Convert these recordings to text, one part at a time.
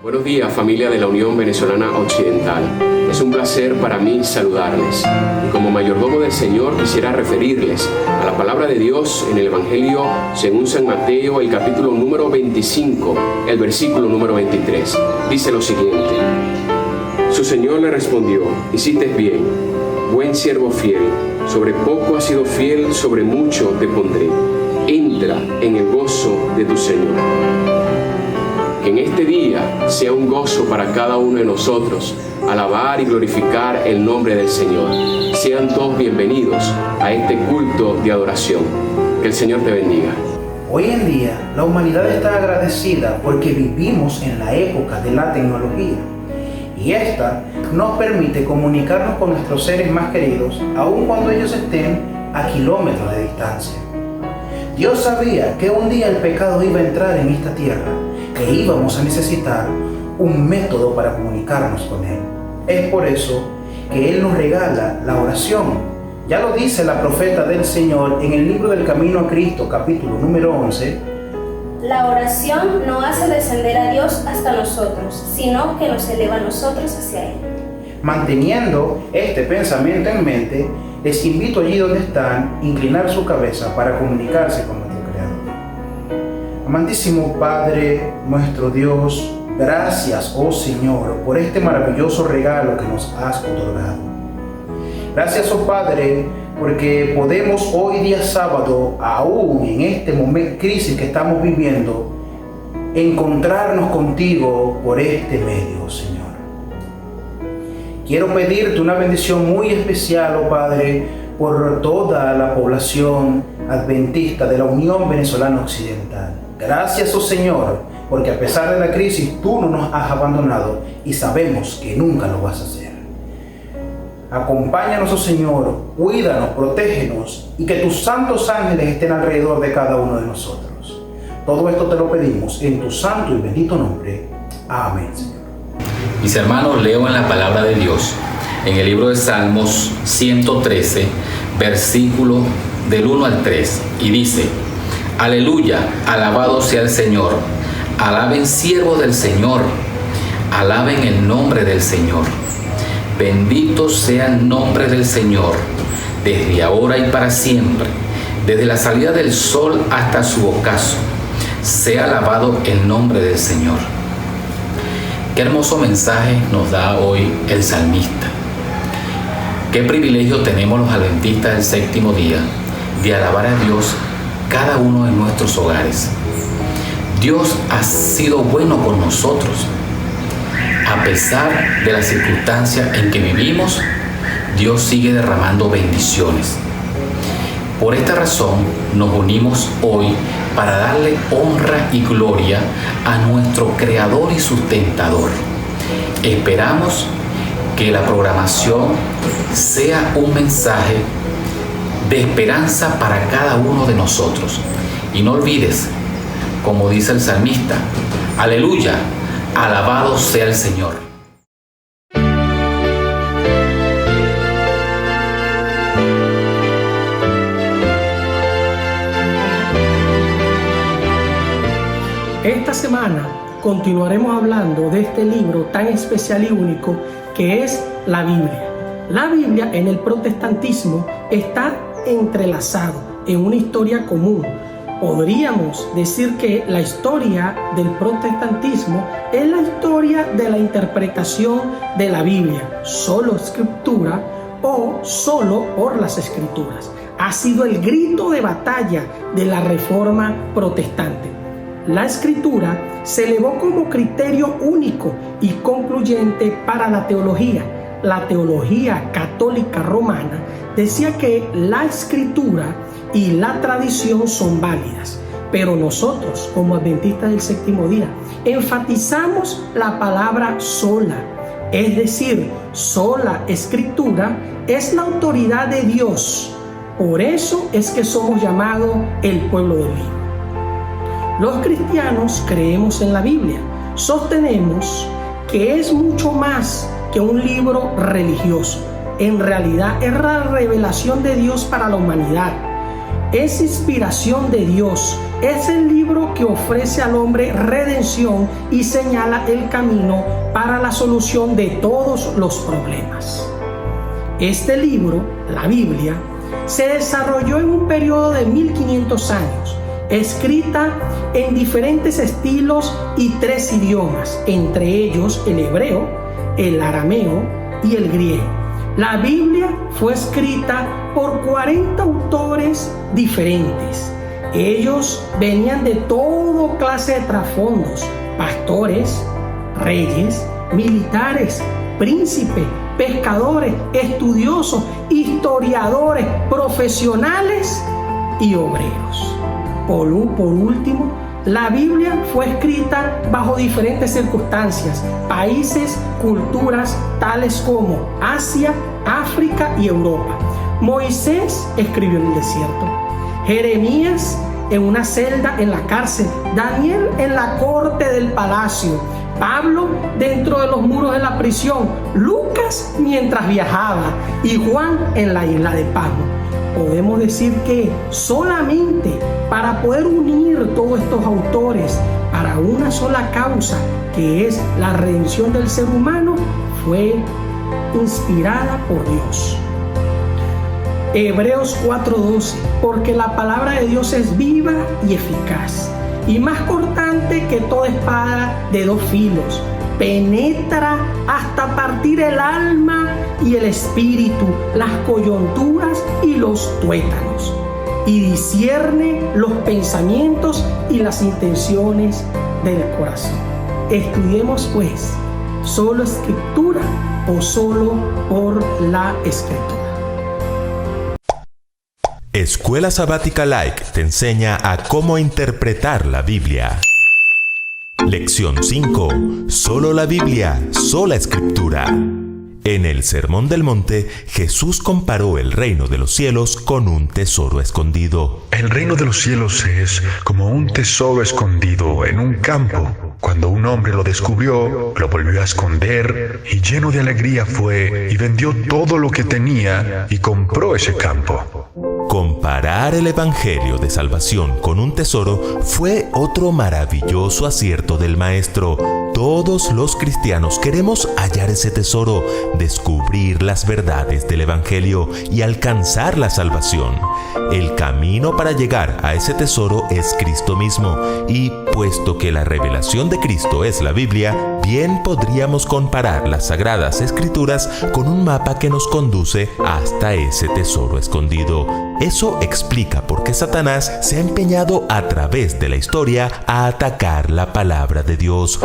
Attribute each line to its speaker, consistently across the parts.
Speaker 1: Buenos días, familia de la Unión Venezolana Occidental. Es un placer para mí saludarles. Y como mayordomo del Señor quisiera referirles a la palabra de Dios en el Evangelio según San Mateo, el capítulo número 25, el versículo número 23. Dice lo siguiente: Su Señor le respondió: hiciste bien, buen siervo fiel. Sobre poco has sido fiel, sobre mucho te pondré. Entra en el gozo de tu Señor. Que en este día sea un gozo para cada uno de nosotros, alabar y glorificar el nombre del Señor. Sean todos bienvenidos a este culto de adoración. Que el Señor te bendiga.
Speaker 2: Hoy en día, la humanidad está agradecida porque vivimos en la época de la tecnología. Y esta nos permite comunicarnos con nuestros seres más queridos, aun cuando ellos estén a kilómetros de distancia. Dios sabía que un día el pecado iba a entrar en esta tierra e íbamos a necesitar un método para comunicarnos con Él. Es por eso que Él nos regala la oración. Ya lo dice la profeta del Señor en el libro del Camino a Cristo, capítulo número 11.
Speaker 3: La oración no hace descender a Dios hasta nosotros, sino que nos eleva a nosotros hacia Él.
Speaker 2: Manteniendo este pensamiento en mente, les invito allí donde están, inclinar su cabeza para comunicarse con nuestro Creador. Amantísimo Padre, nuestro Dios, gracias, oh Señor, por este maravilloso regalo que nos has otorgado. Gracias, oh Padre, porque podemos hoy día sábado, aún en este momento crisis que estamos viviendo, encontrarnos contigo por este medio, Señor. Quiero pedirte una bendición muy especial, oh Padre, por toda la población adventista de la Unión Venezolana Occidental. Gracias, oh Señor, porque a pesar de la crisis, tú no nos has abandonado y sabemos que nunca lo vas a hacer. Acompáñanos, oh Señor, cuídanos, protégenos y que tus santos ángeles estén alrededor de cada uno de nosotros. Todo esto te lo pedimos en tu santo y bendito nombre. Amén, Señor.
Speaker 4: Mis hermanos, leo en la palabra de Dios, en el libro de Salmos 113, versículo del 1 al 3, y dice: Aleluya, alabado sea el Señor, alaben siervos del Señor, alaben el nombre del Señor. Bendito sea el nombre del Señor, desde ahora y para siempre, desde la salida del sol hasta su ocaso. Sea alabado el nombre del Señor. Qué hermoso mensaje nos da hoy el salmista. Qué privilegio tenemos los adventistas del séptimo día de alabar a Dios cada uno de nuestros hogares. Dios ha sido bueno con nosotros. A pesar de las circunstancias en que vivimos, Dios sigue derramando bendiciones. Por esta razón nos unimos hoy para darle honra y gloria a nuestro Creador y Sustentador. Esperamos que la programación sea un mensaje de esperanza para cada uno de nosotros. Y no olvides, como dice el salmista, aleluya, alabado sea el Señor.
Speaker 5: Esta semana continuaremos hablando de este libro tan especial y único que es la Biblia. La Biblia en el protestantismo está entrelazado en una historia común. Podríamos decir que la historia del protestantismo es la historia de la interpretación de la Biblia, solo escritura o solo por las escrituras. Ha sido el grito de batalla de la Reforma protestante. La escritura se elevó como criterio único y concluyente para la teología. La teología católica romana decía que la escritura y la tradición son válidas, pero nosotros, como adventistas del séptimo día, enfatizamos la palabra sola, es decir, sola escritura es la autoridad de Dios. Por eso es que somos llamados el pueblo del libro. Los cristianos creemos en la Biblia, sostenemos que es mucho más que un libro religioso. En realidad es la revelación de Dios para la humanidad. Es inspiración de Dios, es el libro que ofrece al hombre redención y señala el camino para la solución de todos los problemas. Este libro, la Biblia, se desarrolló en un periodo de 1500 años, escrita en diferentes estilos y 3 idiomas, entre ellos el hebreo, el arameo y el griego. La Biblia fue escrita por 40 autores diferentes. Ellos venían de toda clase de trasfondos: pastores, reyes, militares, príncipes, pescadores, estudiosos, historiadores, profesionales y obreros. Por último, la Biblia fue escrita bajo diferentes circunstancias, países, culturas tales como Asia, África y Europa. Moisés escribió en el desierto, Jeremías en una celda en la cárcel, Daniel en la corte del palacio, Pablo dentro de los muros de la prisión, Lucas mientras viajaba y Juan en la isla de Patmos. Podemos decir que solamente para poder unir todos estos autores para una sola causa, que es la redención del ser humano, fue inspirada por Dios. Hebreos 4:12, porque la palabra de Dios es viva y eficaz, y más cortante que toda espada de 2 filos, penetra hasta partir el alma y el espíritu, las coyunturas y los tuétanos, y discierne los pensamientos y las intenciones del corazón. Estudiemos pues, ¿solo escritura o solo por la escritura?
Speaker 6: Escuela Sabática Like te enseña a cómo interpretar la Biblia. Lección 5. Solo la Biblia, sola escritura. En el Sermón del Monte, Jesús comparó el reino de los cielos con un tesoro escondido.
Speaker 7: El reino de los cielos es como un tesoro escondido en un campo. Cuando un hombre lo descubrió, lo volvió a esconder y lleno de alegría fue y vendió todo lo que tenía y compró ese campo.
Speaker 6: Comparar el Evangelio de Salvación con un tesoro fue otro maravilloso acierto del Maestro. Todos los cristianos queremos hallar ese tesoro, descubrir las verdades del Evangelio y alcanzar la salvación. El camino para llegar a ese tesoro es Cristo mismo, y puesto que la revelación de Cristo es la Biblia, bien podríamos comparar las Sagradas Escrituras con un mapa que nos conduce hasta ese tesoro escondido. Eso explica por qué Satanás se ha empeñado a través de la historia a atacar la palabra de Dios.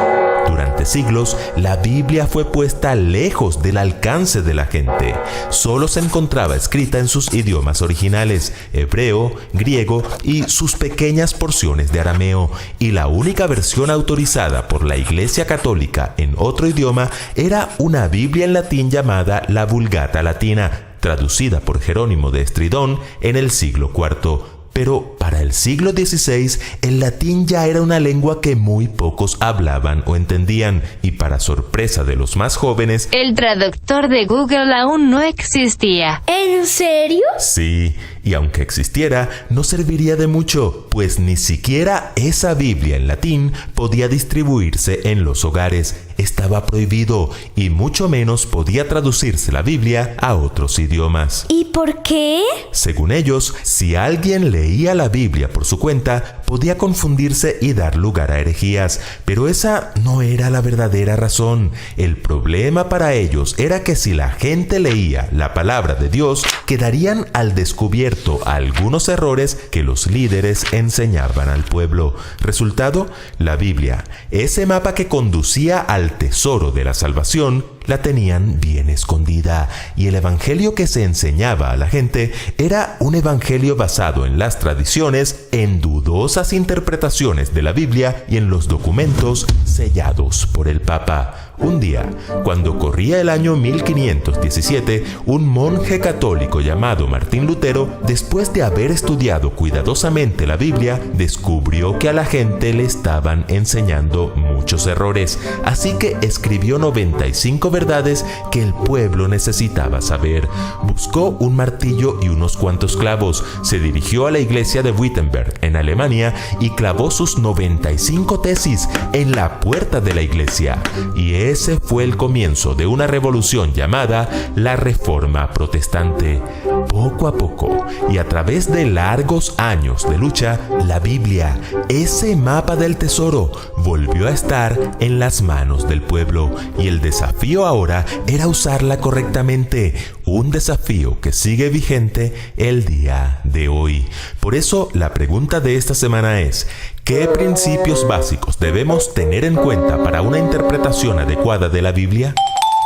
Speaker 6: Durante siglos, la Biblia fue puesta lejos del alcance de la gente. Solo se encontraba escrita en sus idiomas originales, hebreo, griego y sus pequeñas porciones de arameo, y la única versión autorizada por la Iglesia Católica en otro idioma era una Biblia en latín llamada la Vulgata Latina, traducida por Jerónimo de Estridón en el siglo IV. Pero para el siglo XVI, el latín ya era una lengua que muy pocos hablaban o entendían, y para sorpresa de los más jóvenes,
Speaker 8: el traductor de Google aún no existía.
Speaker 3: ¿En serio?
Speaker 6: Sí, y aunque existiera, no serviría de mucho, pues ni siquiera esa Biblia en latín podía distribuirse en los hogares. Estaba prohibido, y mucho menos podía traducirse la Biblia a otros idiomas.
Speaker 3: ¿Y por qué?
Speaker 6: Según ellos, si alguien leía la Biblia por su cuenta, podía confundirse y dar lugar a herejías, pero esa no era la verdadera razón. El problema para ellos era que si la gente leía la palabra de Dios, quedarían al descubierto algunos errores que los líderes enseñaban al pueblo. Resultado, la Biblia, ese mapa que conducía al tesoro de la salvación, la tenían bien escondida, y el evangelio que se enseñaba a la gente era un evangelio basado en las tradiciones, en dudosas interpretaciones de la Biblia y en los documentos sellados por el Papa. Un día, cuando corría el año 1517, un monje católico llamado Martín Lutero, después de haber estudiado cuidadosamente la Biblia, descubrió que a la gente le estaban enseñando muchos errores, así que escribió 95 5 verdades que el pueblo necesitaba saber. Buscó un martillo y unos cuantos clavos, se dirigió a la iglesia de Wittenberg, en Alemania, y clavó sus 95 tesis en la puerta de la iglesia. Y ese fue el comienzo de una revolución llamada la Reforma Protestante. Poco a poco, y a través de largos años de lucha, la Biblia, ese mapa del tesoro, volvió a estar en las manos del pueblo, y el desafío ahora era usarla correctamente, un desafío que sigue vigente el día de hoy. Por eso la pregunta de esta semana es: ¿qué principios básicos debemos tener en cuenta para una interpretación adecuada de la Biblia?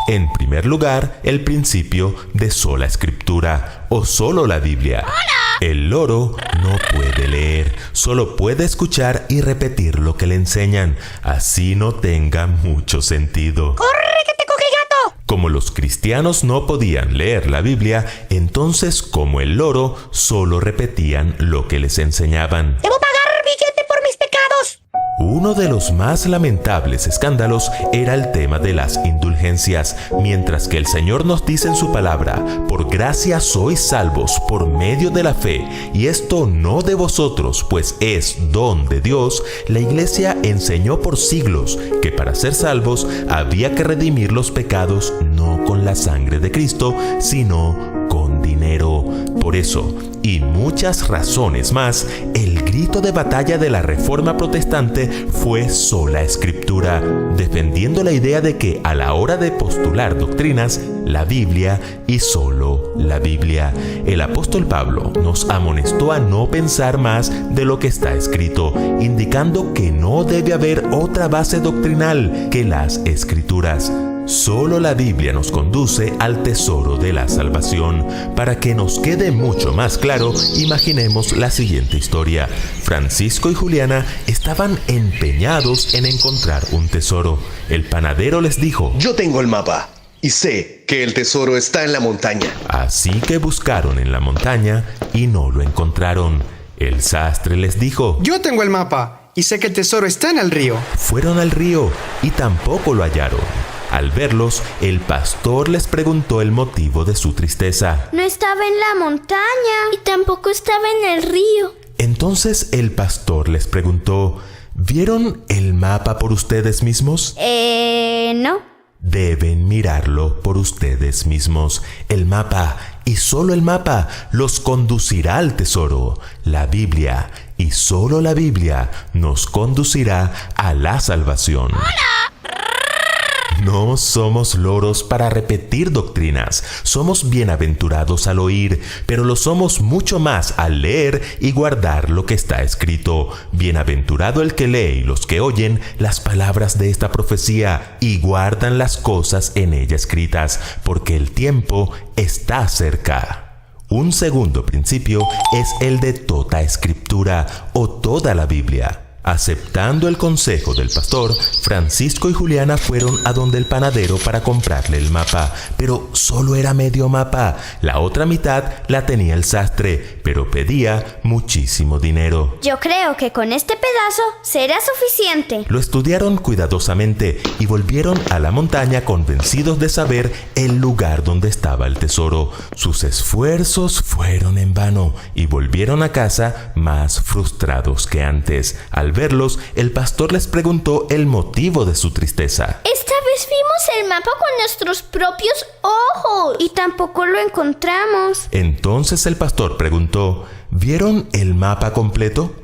Speaker 6: En primer lugar, el principio de sola escritura o solo la Biblia. El loro no puede leer, solo puede escuchar y repetir lo que le enseñan, así no tenga mucho sentido.
Speaker 9: ¡Corre, que te coge el gato!
Speaker 6: Como los cristianos no podían leer la Biblia, entonces, como el loro, solo repetían lo que les enseñaban.
Speaker 9: ¡Debo pagar billete por mis pecados!
Speaker 6: Uno de los más lamentables escándalos era el tema de las indulgencias, mientras que el Señor nos dice en su palabra: por gracia sois salvos por medio de la fe, y esto no de vosotros, pues es don de Dios. La Iglesia enseñó por siglos que para ser salvos había que redimir los pecados no con la sangre de Cristo, sino con dinero. Por eso, y muchas razones más, el grito de batalla de la Reforma Protestante fue sola escritura, defendiendo la idea de que a la hora de postular doctrinas, la Biblia y solo la Biblia. El apóstol Pablo nos amonestó a no pensar más de lo que está escrito, indicando que no debe haber otra base doctrinal que las Escrituras. Solo la Biblia nos conduce al tesoro de la salvación. Para que nos quede mucho más claro, imaginemos la siguiente historia. Francisco y Juliana estaban empeñados en encontrar un tesoro. El panadero les dijo:
Speaker 10: yo tengo el mapa y sé que el tesoro está en la montaña.
Speaker 6: Así que buscaron en la montaña y no lo encontraron. El sastre les dijo:
Speaker 11: yo tengo el mapa y sé que el tesoro está en el río.
Speaker 6: Fueron al río y tampoco lo hallaron. Al verlos, el pastor les preguntó el motivo de su tristeza.
Speaker 3: No estaba en la montaña y tampoco estaba en el río.
Speaker 6: Entonces el pastor les preguntó: ¿vieron el mapa por ustedes mismos?
Speaker 3: No.
Speaker 6: Deben mirarlo por ustedes mismos. El mapa, y solo el mapa, los conducirá al tesoro. La Biblia, y solo la Biblia, nos conducirá a la salvación. No somos loros para repetir doctrinas, somos bienaventurados al oír, pero lo somos mucho más al leer y guardar lo que está escrito. Bienaventurado el que lee y los que oyen las palabras de esta profecía y guardan las cosas en ella escritas, porque el tiempo está cerca. Un segundo principio es el de toda escritura o toda la Biblia. Aceptando el consejo del pastor, Francisco y Juliana fueron a donde el panadero para comprarle el mapa, pero solo era medio mapa. La otra mitad la tenía el sastre, pero pedía muchísimo dinero.
Speaker 3: Yo creo que con este pedazo será suficiente.
Speaker 6: Lo estudiaron cuidadosamente y volvieron a la montaña convencidos de saber el lugar donde estaba el tesoro. Sus esfuerzos fueron en vano y volvieron a casa más frustrados que antes. Al verlos, el pastor les preguntó el motivo de su tristeza.
Speaker 3: Esta vez vimos el mapa con nuestros propios ojos y tampoco lo encontramos.
Speaker 6: Entonces el pastor preguntó: ¿vieron el mapa completo?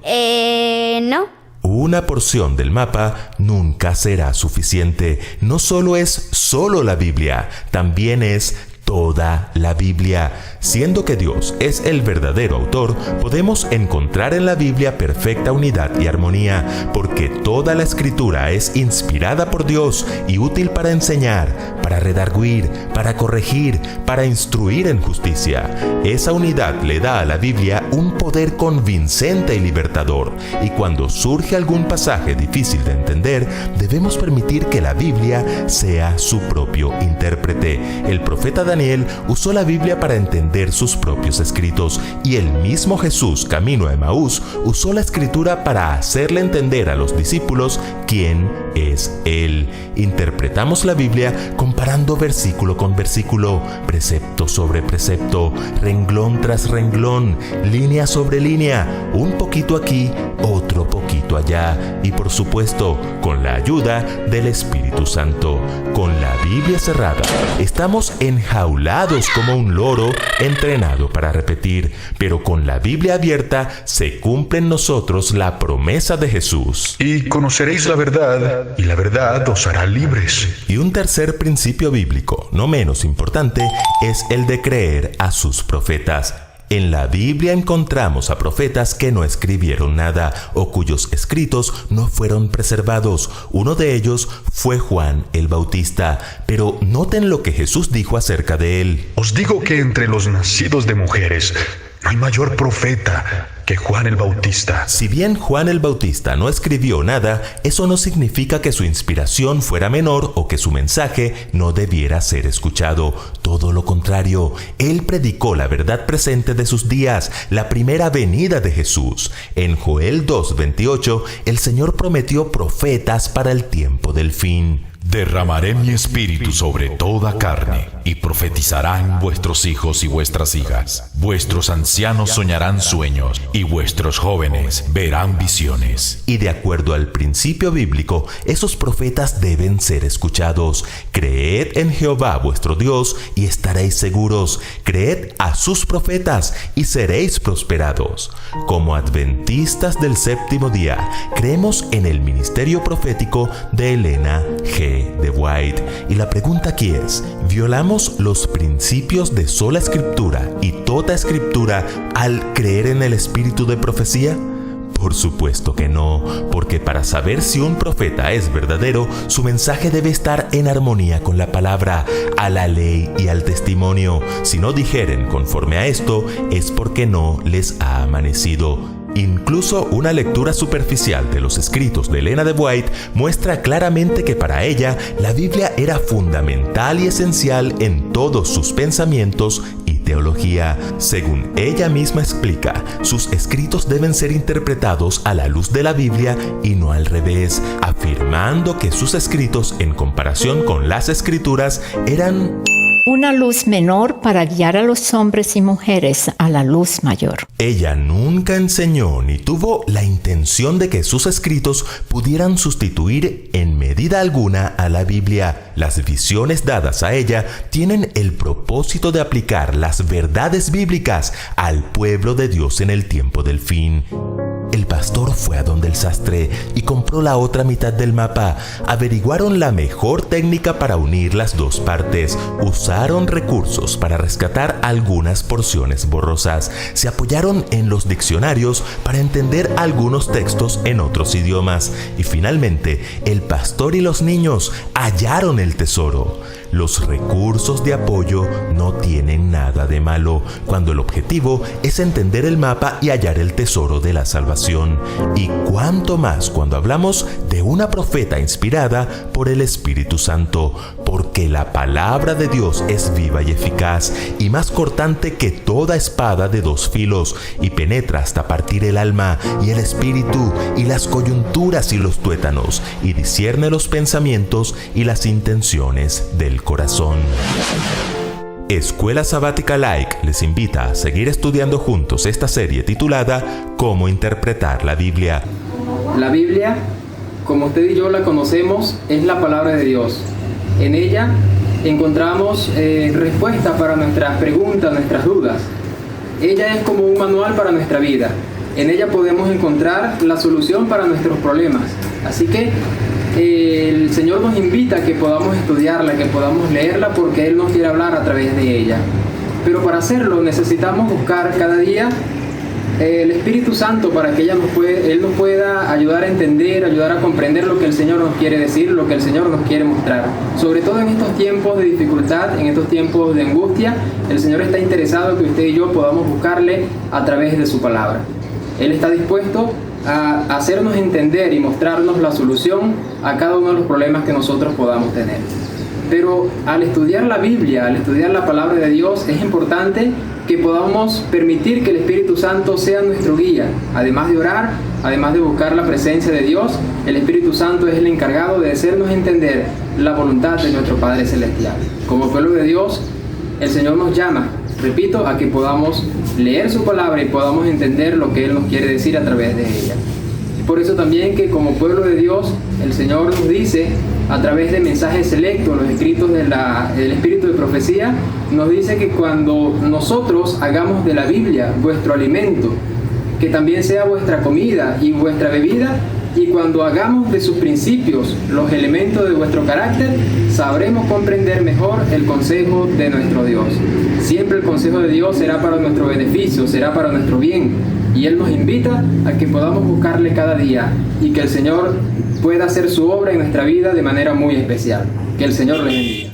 Speaker 3: No.
Speaker 6: Una porción del mapa nunca será suficiente. No solo es solo la Biblia, también es toda la Biblia. Siendo que Dios es el verdadero autor, podemos encontrar en la Biblia perfecta unidad y armonía, porque toda la escritura es inspirada por Dios y útil para enseñar, para redarguir, para corregir, para instruir en justicia. Esa unidad le da a la Biblia un poder convincente y libertador, y cuando surge algún pasaje difícil de entender, debemos permitir que la Biblia sea su propio intérprete. El profeta Daniel usó la Biblia para entender sus propios escritos, y el mismo Jesús, camino a Emaús, usó la escritura para hacerle entender a los discípulos quién es Él. interpretamos la Biblia comparando versículo con versículo, precepto sobre precepto, renglón tras renglón, línea sobre línea, un poquito aquí, otro poquito allá, y por supuesto, con la ayuda del Espíritu Santo. Con la Biblia cerrada, estamos enjaulados como un loro entrenado para repetir, pero con la Biblia abierta se cumple en nosotros la promesa de Jesús.
Speaker 7: Y conoceréis la verdad, y la verdad os hará libres.
Speaker 6: Y un tercer principio bíblico, no menos importante, es el de creer a sus profetas. En la Biblia encontramos a profetas que no escribieron nada o cuyos escritos no fueron preservados. Uno de ellos fue Juan el Bautista. Pero noten lo que Jesús dijo acerca de él.
Speaker 7: Os digo que entre los nacidos de mujeres no hay mayor profeta que Juan el Bautista.
Speaker 6: Si bien Juan el Bautista no escribió nada, eso no significa que su inspiración fuera menor o que su mensaje no debiera ser escuchado. Todo lo contrario, él predicó la verdad presente de sus días, la primera venida de Jesús. En Joel 2:28, el Señor prometió profetas para el tiempo del fin.
Speaker 12: Derramaré mi espíritu sobre toda carne, y profetizarán vuestros hijos y vuestras hijas. Vuestros ancianos soñarán sueños, y vuestros jóvenes verán visiones.
Speaker 6: Y de acuerdo al principio bíblico, esos profetas deben ser escuchados. Creed en Jehová vuestro Dios, y estaréis seguros. Creed a sus profetas, y seréis prosperados. Como adventistas del séptimo día, creemos en el ministerio profético de Elena G. de White. Y la pregunta aquí es, ¿violamos los principios de sola escritura y toda escritura al creer en el espíritu de profecía? Por supuesto que no, porque para saber si un profeta es verdadero, su mensaje debe estar en armonía con la palabra, a la ley y al testimonio. Si no dijeren conforme a esto, es porque no les ha amanecido. Incluso una lectura superficial de los escritos de Elena de White muestra claramente que para ella la Biblia era fundamental y esencial en todos sus pensamientos y teología. Según ella misma explica, sus escritos deben ser interpretados a la luz de la Biblia y no al revés, afirmando que sus escritos en comparación con las Escrituras eran
Speaker 13: una luz menor para guiar a los hombres y mujeres a la luz mayor.
Speaker 6: Ella nunca enseñó ni tuvo la intención de que sus escritos pudieran sustituir en medida alguna a la Biblia. Las visiones dadas a ella tienen el propósito de aplicar las verdades bíblicas al pueblo de Dios en el tiempo del fin. El pastor fue a donde el sastre y compró la otra mitad del mapa. Averiguaron la mejor técnica para unir las dos partes. Usaron recursos para rescatar algunas porciones borrosas. Se apoyaron en los diccionarios para entender algunos textos en otros idiomas. Y finalmente, el pastor y los niños hallaron el tesoro. Los recursos de apoyo no tienen nada de malo cuando el objetivo es entender el mapa y hallar el tesoro de la salvación. Y cuánto más cuando hablamos de una profeta inspirada por el Espíritu Santo, porque la palabra de Dios es viva y eficaz y más cortante que toda espada de dos filos, y penetra hasta partir el alma y el espíritu y las coyunturas y los tuétanos, y discierne los pensamientos y las intenciones del corazón. Escuela Sabática Like les invita a seguir estudiando juntos esta serie titulada Cómo interpretar la Biblia.
Speaker 14: La Biblia, como usted y yo la conocemos, es la palabra de Dios. En ella encontramos respuestas para nuestras preguntas, nuestras dudas. Ella es como un manual para nuestra vida. En ella podemos encontrar la solución para nuestros problemas. Así que el Señor nos invita a que podamos estudiarla, que podamos leerla, porque Él nos quiere hablar a través de ella. Pero para hacerlo necesitamos buscar cada día el Espíritu Santo para que Él nos pueda ayudar a entender, ayudar a comprender lo que el Señor nos quiere decir, lo que el Señor nos quiere mostrar. Sobre todo en estos tiempos de dificultad, en estos tiempos de angustia, el Señor está interesado en que usted y yo podamos buscarle a través de su palabra. Él está dispuesto a hacernos entender y mostrarnos la solución a cada uno de los problemas que nosotros podamos tener. Pero al estudiar la Biblia, al estudiar la palabra de Dios, es importante que podamos permitir que el Espíritu Santo sea nuestro guía. Además de orar, además de buscar la presencia de Dios, el Espíritu Santo es el encargado de hacernos entender la voluntad de nuestro Padre Celestial. Como pueblo de Dios, el Señor nos llama, repito, a que podamos leer su palabra y podamos entender lo que Él nos quiere decir a través de ella. Y por eso también que como pueblo de Dios, el Señor nos dice, a través de mensajes selectos, los escritos del Espíritu de Profecía, nos dice que cuando nosotros hagamos de la Biblia vuestro alimento, que también sea vuestra comida y vuestra bebida, y cuando hagamos de sus principios los elementos de vuestro carácter, sabremos comprender mejor el consejo de nuestro Dios. Siempre el consejo de Dios será para nuestro beneficio, será para nuestro bien, y Él nos invita a que podamos buscarle cada día y que el Señor pueda hacer su obra en nuestra vida de manera muy especial. Que el Señor les bendiga.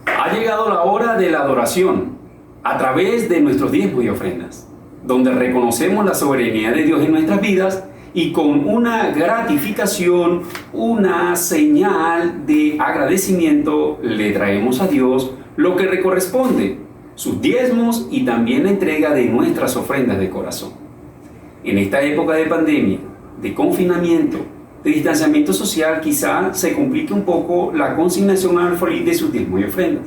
Speaker 15: Ha llegado la hora de la adoración a través de nuestros diezmos y ofrendas, donde reconocemos la soberanía de Dios en nuestras vidas y con una gratificación, una señal de agradecimiento, le traemos a Dios lo que le corresponde, sus diezmos y también la entrega de nuestras ofrendas de corazón. En esta época de pandemia, de confinamiento, de distanciamiento social, quizá se complique un poco la consignación al alfolí de sus diezmos y ofrendas.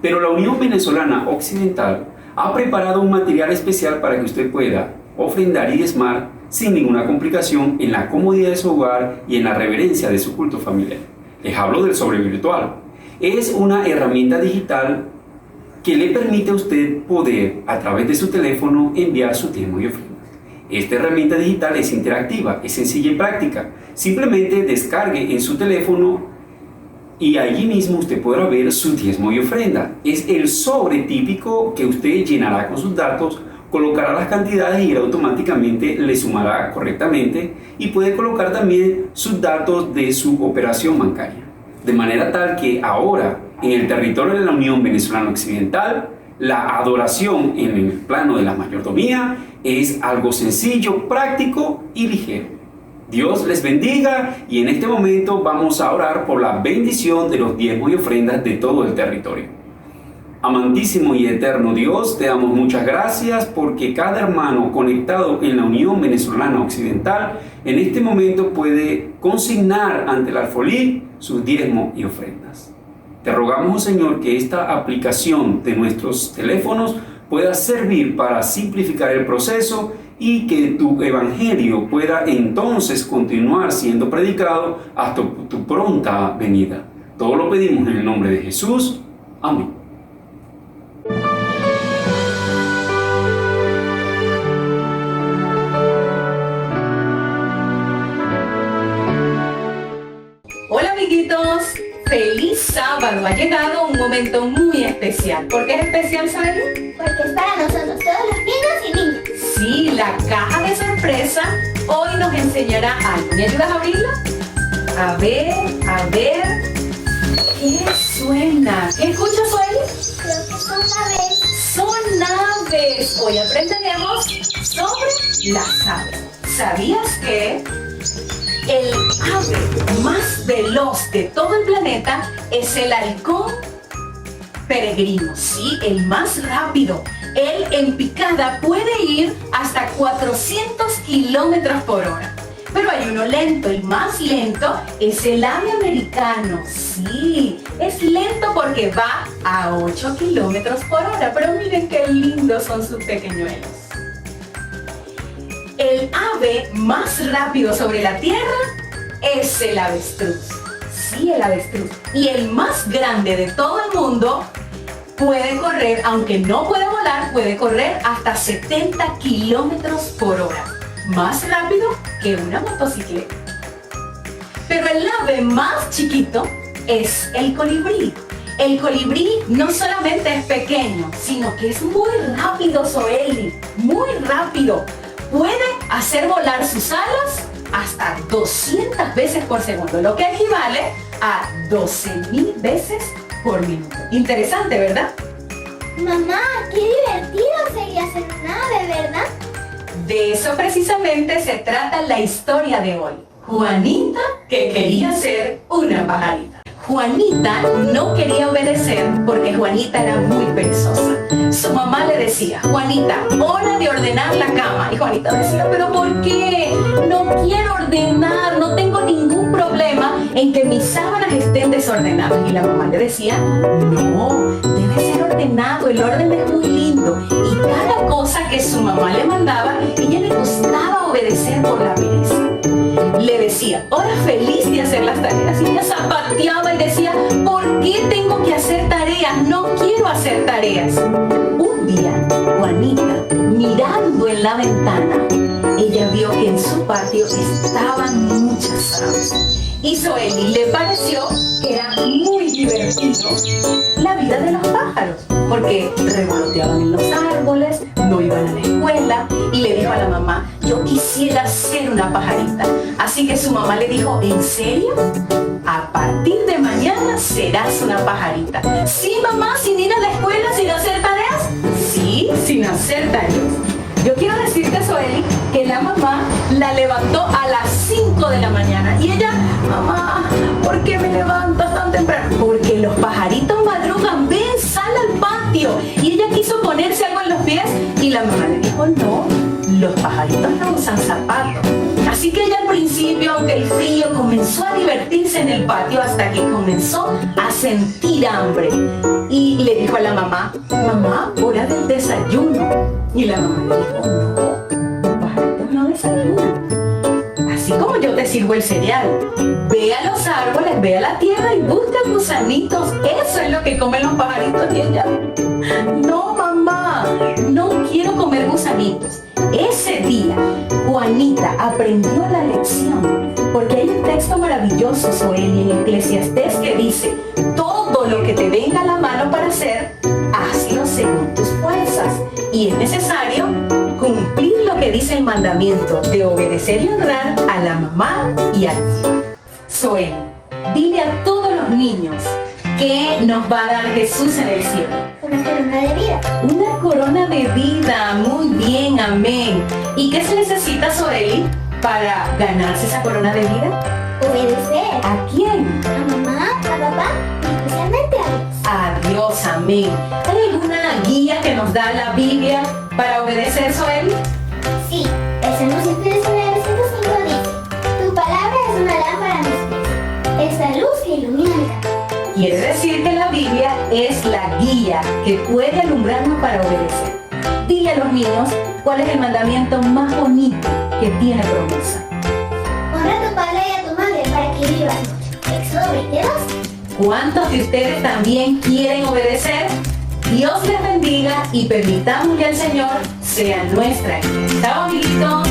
Speaker 15: Pero la Unión Venezolana Occidental ha preparado un material especial para que usted pueda ofrendar y diezmar sin ninguna complicación en la comodidad de su hogar y en la reverencia de su culto familiar. Les hablo del sobre virtual. Es una herramienta digital que le permite a usted poder, a través de su teléfono, enviar su diezmo y ofrenda. Esta herramienta digital es interactiva, es sencilla y práctica. Simplemente descargue en su teléfono y allí mismo usted podrá ver su diezmo y ofrenda. Es el sobre típico que usted llenará con sus datos, colocará las cantidades y él automáticamente le sumará correctamente y puede colocar también sus datos de su operación bancaria. De manera tal que ahora, en el territorio de la Unión Venezolana Occidental, la adoración en el plano de la mayordomía es algo sencillo, práctico y ligero. Dios les bendiga y en este momento vamos a orar por la bendición de los diezmos y ofrendas de todo el territorio. Amantísimo y eterno Dios, te damos muchas gracias porque cada hermano conectado en la Unión Venezolana Occidental en este momento puede consignar ante el alfolí sus diezmos y ofrendas. Te rogamos, oh Señor, que esta aplicación de nuestros teléfonos pueda servir para simplificar el proceso y que tu evangelio pueda entonces continuar siendo predicado hasta tu pronta venida. Todo lo pedimos en el nombre de Jesús. Amén.
Speaker 16: Hola amiguitos, feliz sábado. Ha llegado un momento muy especial. ¿Por qué es especial, Saeli?
Speaker 3: Porque es para nosotros, todos los niños y niñas.
Speaker 16: Sí, la caja de sorpresa hoy nos enseñará algo. ¿Me ayudas a abrirla? A ver. ¿Qué suena? ¿Qué escuchas, Saeli?
Speaker 3: Creo que son aves.
Speaker 16: Son aves. Hoy aprenderemos sobre las aves. ¿Sabías que el ave más veloz de todo el planeta es el halcón peregrino? Sí, el más rápido. Él en picada puede ir hasta 400 kilómetros por hora. Pero hay uno lento, el más lento es el ave americano. Sí, es lento porque va a 8 kilómetros por hora. Pero miren qué lindos son sus pequeñuelos. El ave más rápido sobre la tierra es el avestruz. Sí, el avestruz. Y el más grande de todo el mundo puede correr, aunque no puede volar, puede correr hasta 70 kilómetros por hora. Más rápido que una motocicleta. Pero el ave más chiquito es el colibrí. El colibrí no solamente es pequeño, sino que es muy rápido, Zoeli. Muy rápido. Puede hacer volar sus alas hasta 200 veces por segundo, lo que equivale a 12.000 veces por minuto. Interesante, ¿verdad?
Speaker 3: Mamá, qué divertido sería ser un ave,
Speaker 16: De eso precisamente se trata la historia de hoy. Juanita, que quería ser una pajarita. Juanita no quería obedecer porque Juanita era muy perezosa. Su mamá le decía: Juanita, hora de ordenar la cama. Y Juanita decía: ¿pero por qué? No quiero ordenar, no tengo ningún problema en que mis sábanas estén desordenadas. Y la mamá le decía: no, debe ser ordenado, el orden es muy lindo. Y cada cosa que su mamá le mandaba, ella le gustaba obedecer por la pereza. Le decía: hora feliz de hacer las tareas, y ella zapateaba y decía: ¿por qué tengo que hacer tareas? No quiero hacer tareas. Un día, Juanita, mirando en la ventana, ella vio que en su patio estaban muchas aves. Y Zoeli le pareció que era muy divertido la vida de los pájaros, porque revoloteaban en los árboles, no iban a la escuela, y le dijo a la mamá: yo quisiera ser una pajarita. Así que su mamá le dijo: ¿en serio? A partir de mañana serás una pajarita. Sí, mamá, sin ir a la escuela, sin hacer tareas. Sí, sin hacer tareas. Yo quiero decirte, Zoeli, que la mamá la levantó a las 5 de la mañana. Y ella: mamá, ¿por qué me levantas tan temprano? Porque los pajaritos madrugan, ven, sal al patio. Y ella quiso ponerse algo en los pies y la mamá le dijo: no, los pajaritos no usan zapatos. Así que ella al principio, aunque el frío, comenzó a divertirse en el patio hasta que comenzó a sentir hambre. Y le dijo a la mamá: mamá, hora del desayuno. Y la mamá le dijo: no, los pajaritos no desayunan. Así como yo te sirvo el cereal, ve a los árboles, ve a la tierra y busca gusanitos. Eso es lo que comen los pajaritos. Y ella: no, mamá, no quiero comer gusanitos. Ese día, Juanita aprendió la lección, porque hay un texto maravilloso, Zoeli, en Eclesiastés, que dice: todo lo que te venga a la mano para hacer, hazlo según tus fuerzas. Y es necesario cumplir lo que dice el mandamiento de obedecer y honrar a la mamá y al Dios. Zoeli, dile a todos los niños: ¿qué nos va a dar Jesús en el cielo?
Speaker 3: Una corona de vida.
Speaker 16: Una corona de vida. Muy bien, amén. ¿Y qué se necesita, Zoeli, para ganarse esa corona de vida?
Speaker 3: Obedecer.
Speaker 16: ¿A quién?
Speaker 3: A mamá, a papá y especialmente a Dios.
Speaker 16: A Dios, amén. ¿Hay alguna guía que nos da la Biblia para obedecer, Zoeli?
Speaker 3: Sí, el Salmo 119, 105 dice: tu palabra es una lámpara a mis pies, es la luz que ilumina mi camino.
Speaker 16: Quiere decir que la Biblia es la guía que puede alumbrarnos para obedecer. Dile a los niños cuál es el mandamiento más bonito que tiene promesa.
Speaker 3: Honra a tu padre y a tu madre para que vivas mucho. Éxodo 22.
Speaker 16: ¿Cuántos de ustedes también quieren obedecer? Dios les bendiga y permitamos que el Señor sea nuestra guía. Chao, amiguitos.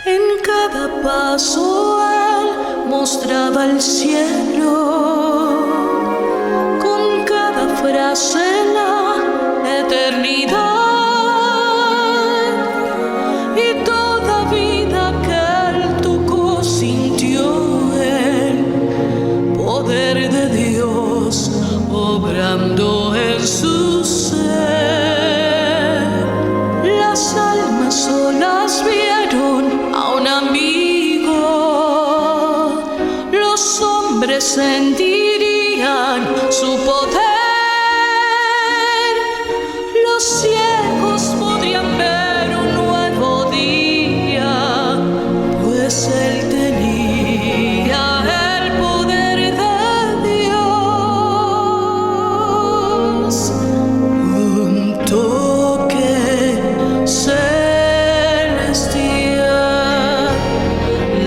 Speaker 17: En cada paso él mostraba el cielo, con cada frase la eternidad, y toda vida que él tocó sintió el poder de Dios obrando en su ser. Las almas solas vieron a un amigo, los hombres sentirían su poder, los ciegos podrían ver un nuevo día, pues él tenía el poder de Dios. Un toque celestial,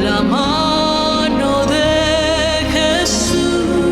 Speaker 17: la mano de Jesús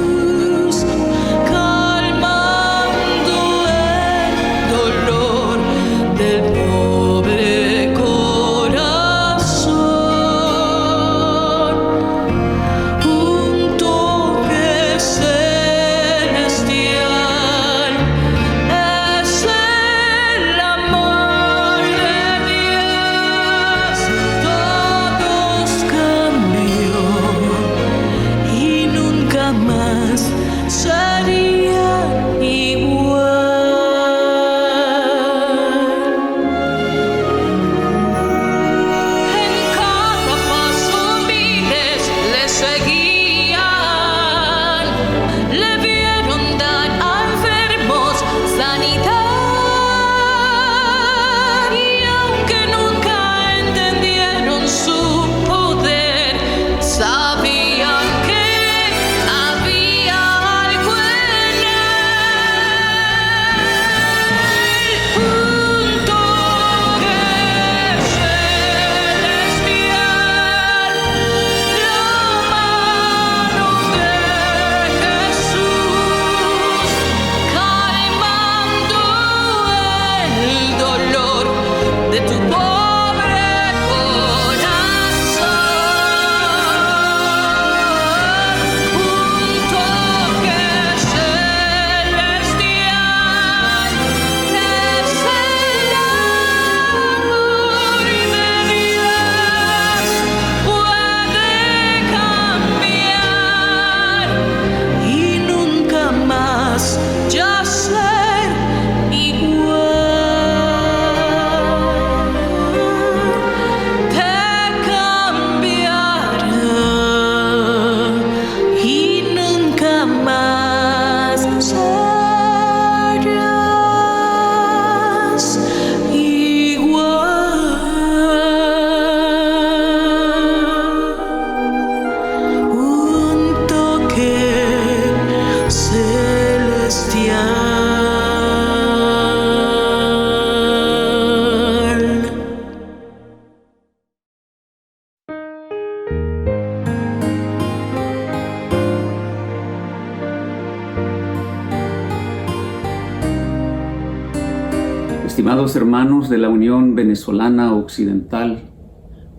Speaker 15: Estimados hermanos de la Unión Venezolana Occidental,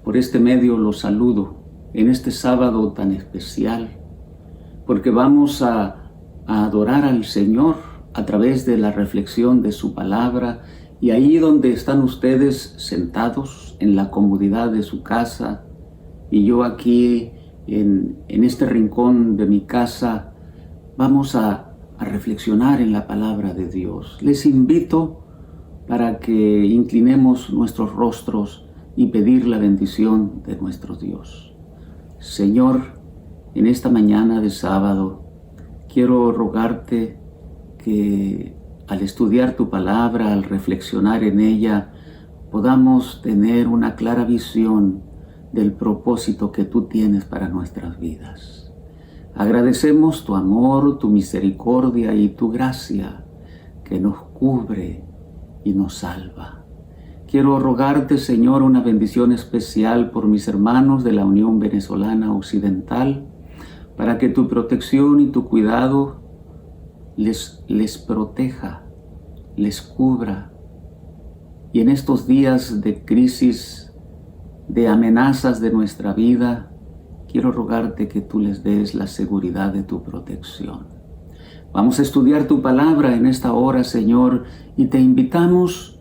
Speaker 15: por este medio los saludo en este sábado tan especial, porque vamos a adorar al Señor a través de la reflexión de su palabra, y ahí donde están ustedes sentados en la comodidad de su casa y yo aquí en este rincón de mi casa, vamos a reflexionar en la palabra de Dios. Les invito para que inclinemos nuestros rostros y pedir la bendición de nuestro Dios. Señor, en esta mañana de sábado, quiero rogarte que al estudiar tu palabra, al reflexionar en ella, podamos tener una clara visión del propósito que tú tienes para nuestras vidas. Agradecemos tu amor, tu misericordia y tu gracia que nos cubre y nos salva. Quiero rogarte, Señor, una bendición especial por mis hermanos de la Unión Venezolana Occidental, para que tu protección y tu cuidado les proteja, les cubra. Y en estos días de crisis, de amenazas de nuestra vida, quiero rogarte que tú les des la seguridad de tu protección. Vamos a estudiar tu palabra en esta hora, Señor, y te invitamos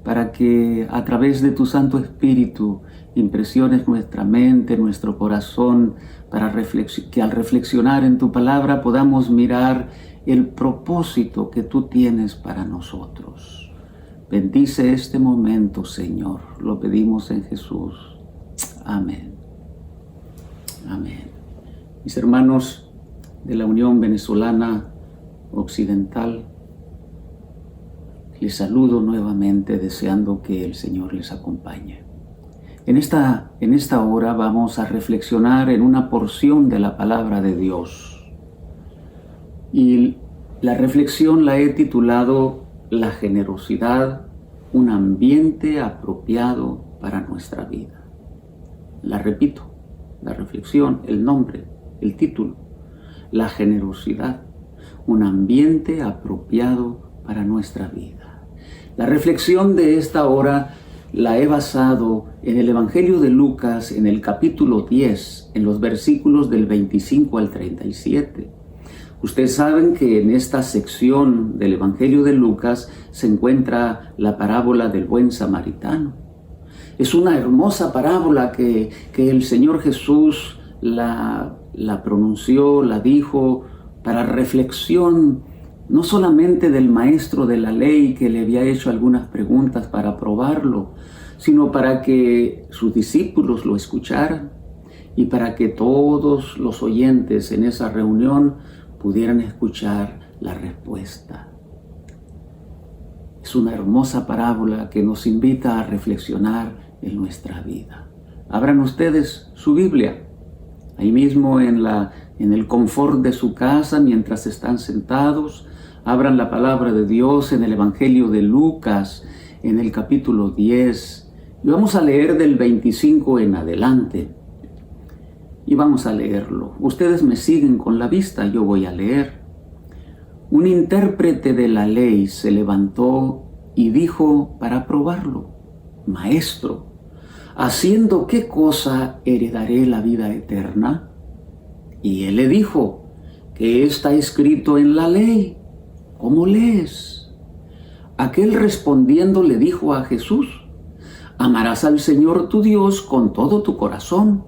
Speaker 15: para que a través de tu Santo Espíritu impresiones nuestra mente, nuestro corazón, para que al reflexionar en tu palabra podamos mirar el propósito que tú tienes para nosotros. Bendice este momento, Señor. Lo pedimos en Jesús. Amén. Amén. Mis hermanos de la Unión Venezolana Occidental, les saludo nuevamente deseando que el Señor les acompañe. En esta hora vamos a reflexionar en una porción de la palabra de Dios. Y la reflexión la he titulado La generosidad, un ambiente apropiado para nuestra vida. La repito, la reflexión, el nombre, el título. La generosidad, un ambiente apropiado para nuestra vida. La reflexión de esta hora la he basado en el Evangelio de Lucas, en el capítulo 10, en los versículos del 25 al 37. Ustedes saben que en esta sección del Evangelio de Lucas se encuentra la parábola del buen samaritano. Es una hermosa parábola que el Señor Jesús la pronunció, la dijo para reflexión, no solamente del maestro de la ley que le había hecho algunas preguntas para probarlo, sino para que sus discípulos lo escucharan y para que todos los oyentes en esa reunión pudieran escuchar la respuesta. Es una hermosa parábola que nos invita a reflexionar en nuestra vida. Abran ustedes su Biblia, ahí mismo en el confort de su casa mientras están sentados. Abran la palabra de Dios en el Evangelio de Lucas, en el capítulo 10. Y vamos a leer del 25 en adelante. Y vamos a leerlo. Ustedes me siguen con la vista, yo voy a leer. Un intérprete de la ley se levantó y dijo para probarlo: Maestro, ¿haciendo qué cosa heredaré la vida eterna? Y él le dijo: ¿qué está escrito en la ley? ¿Cómo lees? Aquel respondiendo le dijo a Jesús: amarás al Señor tu Dios con todo tu corazón,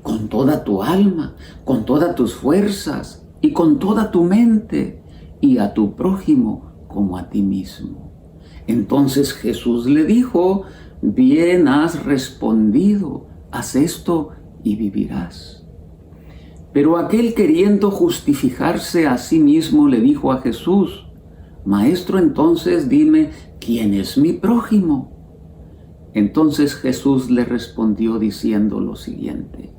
Speaker 15: con toda tu alma, con todas tus fuerzas y con toda tu mente, y a tu prójimo como a ti mismo. Entonces Jesús le dijo: bien has respondido, haz esto y vivirás. Pero aquel, queriendo justificarse a sí mismo, le dijo a Jesús: Maestro, entonces dime, ¿quién es mi prójimo? Entonces Jesús le respondió diciendo lo siguiente: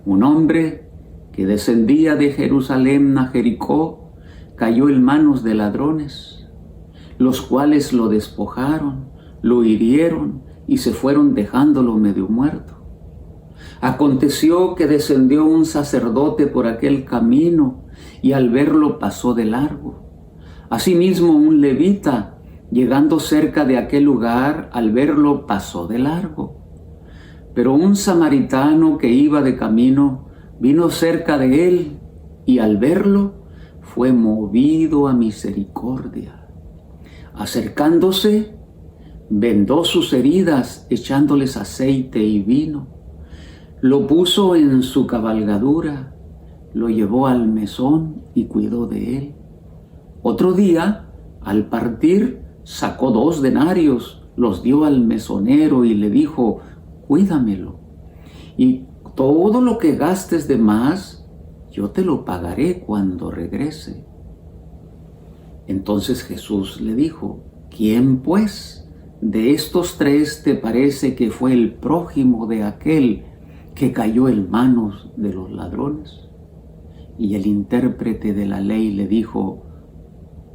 Speaker 15: un hombre que descendía de Jerusalén a Jericó cayó en manos de ladrones, los cuales lo despojaron, lo hirieron y se fueron dejándolo medio muerto. Aconteció que descendió un sacerdote por aquel camino y al verlo pasó de largo. Asimismo un levita,
Speaker 18: Llegando cerca de aquel lugar, al verlo pasó de largo. Pero un samaritano que iba de camino vino cerca de él y al verlo fue movido a misericordia. Acercándose, vendó sus heridas echándoles aceite y vino. Lo puso en su cabalgadura, lo llevó al mesón y cuidó de él. Otro día, al partir, sacó 2 denarios, los dio al mesonero y le dijo: cuídamelo, y todo lo que gastes de más, yo te lo pagaré cuando regrese. Entonces Jesús le dijo: ¿quién pues de estos 3 te parece que fue el prójimo de aquel que cayó en manos de los ladrones? Y el intérprete de la ley le dijo: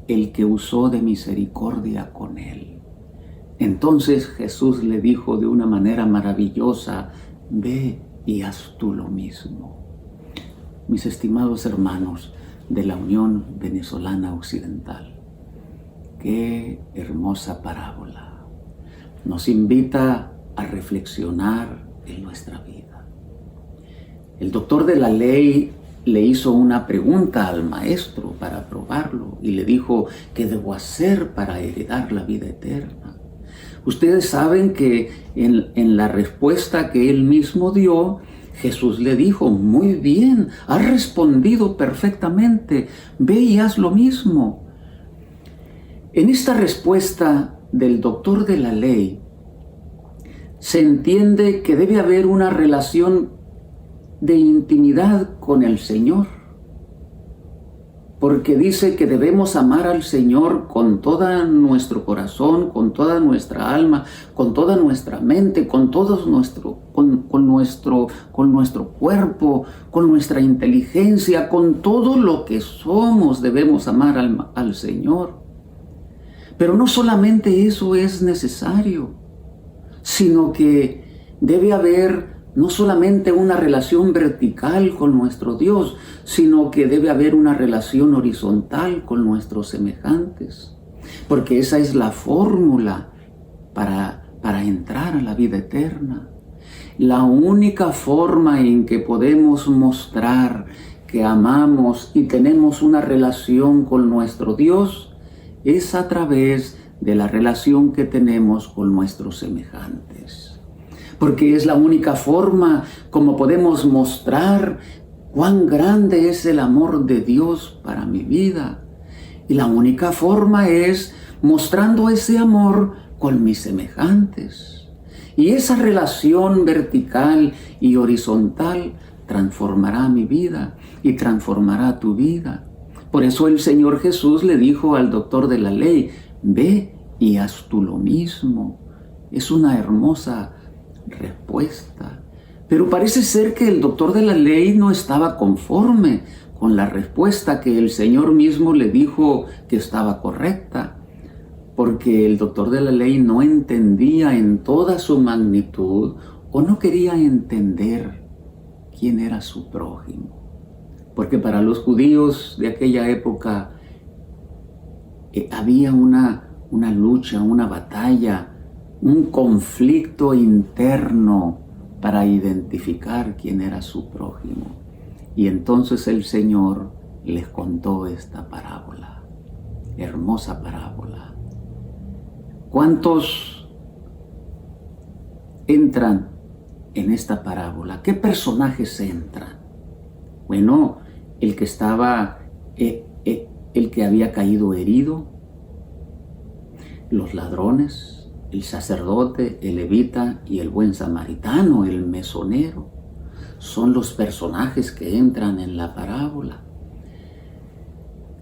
Speaker 18: el que usó de misericordia con él. Entonces Jesús le dijo de una manera maravillosa: ve y haz tú lo mismo. Mis estimados hermanos de la Unión Venezolana Occidental, qué hermosa parábola. Nos invita a reflexionar en nuestra vida. El doctor de la ley le hizo una pregunta al maestro para probarlo y le dijo: ¿qué debo hacer para heredar la vida eterna? Ustedes saben que en la respuesta que él mismo dio, Jesús le dijo: muy bien, has respondido perfectamente, ve y haz lo mismo. En esta respuesta del doctor de la ley se entiende que debe haber una relación de intimidad con el Señor, porque dice que debemos amar al Señor con todo nuestro corazón, con toda nuestra alma, con toda nuestra mente, con nuestro cuerpo, con nuestra inteligencia, con todo lo que somos debemos amar al Señor. Pero no solamente eso es necesario, sino que debe haber no solamente una relación vertical con nuestro Dios, sino que debe haber una relación horizontal con nuestros semejantes. Porque esa es la fórmula para entrar a la vida eterna. La única forma en que podemos mostrar que amamos y tenemos una relación con nuestro Dios es a través de la relación que tenemos con nuestros semejantes. Porque es la única forma como podemos mostrar cuán grande es el amor de Dios para mi vida. Y la única forma es mostrando ese amor con mis semejantes. Y esa relación vertical y horizontal transformará mi vida y transformará tu vida. Por eso el Señor Jesús le dijo al doctor de la ley: ve y haz tú lo mismo. Es una hermosa respuesta. Pero parece ser que el doctor de la ley no estaba conforme con la respuesta que el Señor mismo le dijo que estaba correcta, porque el doctor de la ley no entendía en toda su magnitud o no quería entender quién era su prójimo. Porque para los judíos de aquella época había una lucha, una batalla, un conflicto interno para identificar quién era su prójimo. Y entonces el Señor les contó esta parábola, hermosa parábola. ¿Cuántos entran en esta parábola? ¿Qué personajes entran? Bueno, el que estaba, el que había caído herido, los ladrones, el sacerdote, el levita y el buen samaritano, el mesonero, son los personajes que entran en la parábola.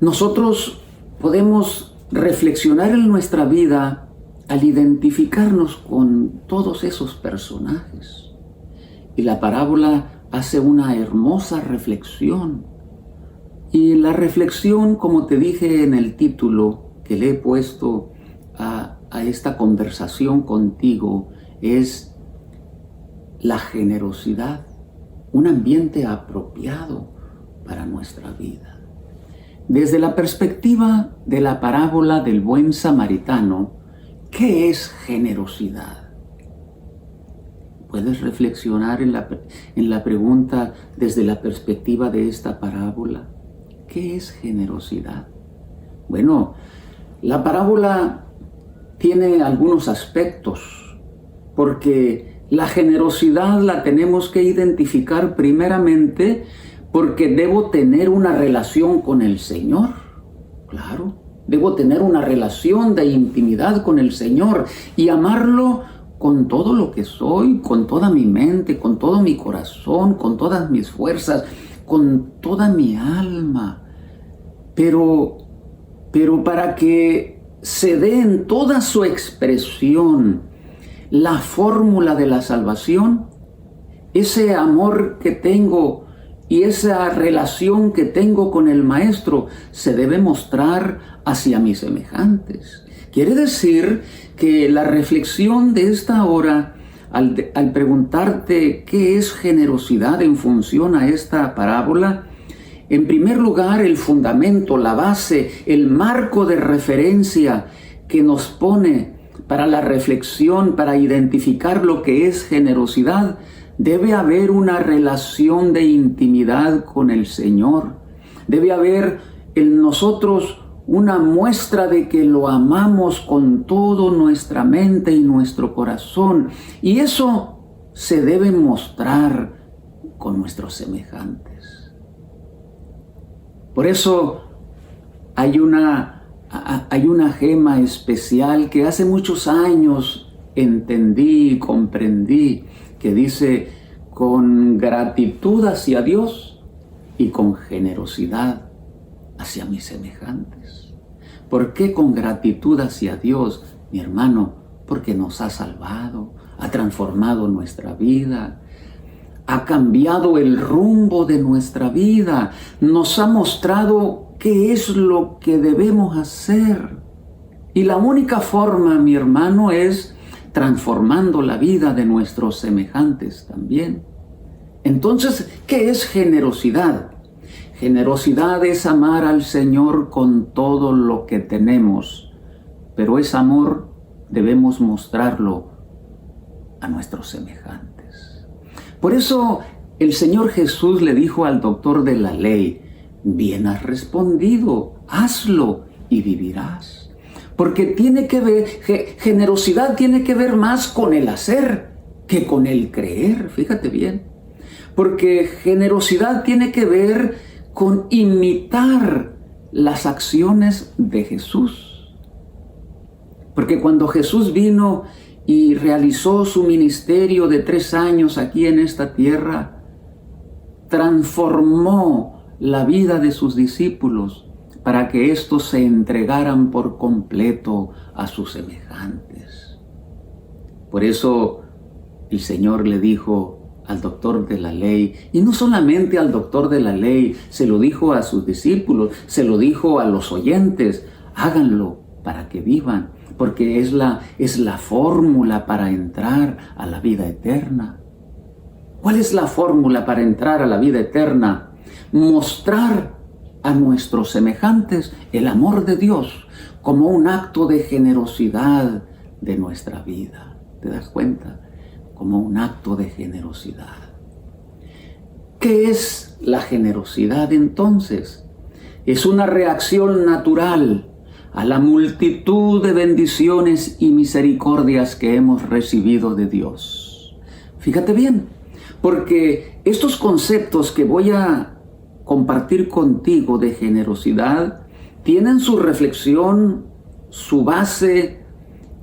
Speaker 18: Nosotros podemos reflexionar en nuestra vida al identificarnos con todos esos personajes. Y la parábola hace una hermosa reflexión. Y la reflexión, como te dije en el título que le he puesto a esta conversación contigo, es la generosidad, un ambiente apropiado para nuestra vida. desde la perspectiva de la parábola del buen samaritano, ¿qué es generosidad? ¿Puedes reflexionar en la pregunta desde la perspectiva de esta parábola? ¿Qué es generosidad? Bueno, la parábola tiene algunos aspectos, porque la generosidad la tenemos que identificar primeramente porque debo tener una relación con el Señor. Claro, debo tener una relación de intimidad con el Señor y amarlo con todo lo que soy, con toda mi mente, con todo mi corazón, con todas mis fuerzas, con toda mi alma. Pero para que se dé en toda su expresión la fórmula de la salvación, ese amor que tengo y esa relación que tengo con el Maestro se debe mostrar hacia mis semejantes. Quiere decir que la reflexión de esta hora, al preguntarte qué es generosidad en función a esta parábola, en primer lugar, el fundamento, la base, el marco de referencia que nos pone para la reflexión, para identificar lo que es generosidad, debe haber una relación de intimidad con el Señor. Debe haber en nosotros una muestra de que lo amamos con toda nuestra mente y nuestro corazón. Y eso se debe mostrar con nuestros semejantes. Por eso hay una gema especial que hace muchos años entendí y comprendí, que dice: con gratitud hacia Dios y con generosidad hacia mis semejantes. ¿Por qué con gratitud hacia Dios, mi hermano? Porque nos ha salvado, ha transformado nuestra vida, ha cambiado el rumbo de nuestra vida, nos ha mostrado qué es lo que debemos hacer. Y la única forma, mi hermano, es transformando la vida de nuestros semejantes también. Entonces, ¿qué es generosidad? Generosidad es amar al Señor con todo lo que tenemos, pero ese amor debemos mostrarlo a nuestros semejantes. Por eso el Señor Jesús le dijo al doctor de la ley: bien has respondido, hazlo y vivirás. Porque tiene que ver, generosidad tiene que ver más con el hacer que con el creer, fíjate bien. Porque generosidad tiene que ver con imitar las acciones de Jesús. Porque cuando Jesús vino y realizó su ministerio de 3 años aquí en esta tierra, transformó la vida de sus discípulos para que éstos se entregaran por completo a sus semejantes. Por eso el Señor le dijo al doctor de la ley, y no solamente al doctor de la ley, se lo dijo a sus discípulos, se lo dijo a los oyentes: háganlo para que vivan, porque es la fórmula para entrar a la vida eterna. ¿Cuál es la fórmula para entrar a la vida eterna? Mostrar a nuestros semejantes el amor de Dios como un acto de generosidad de nuestra vida. ¿Te das cuenta? Como un acto de generosidad. ¿Qué es la generosidad entonces? Es una reacción natural a la multitud de bendiciones y misericordias que hemos recibido de Dios. Fíjate bien, porque estos conceptos que voy a compartir contigo de generosidad tienen su reflexión, su base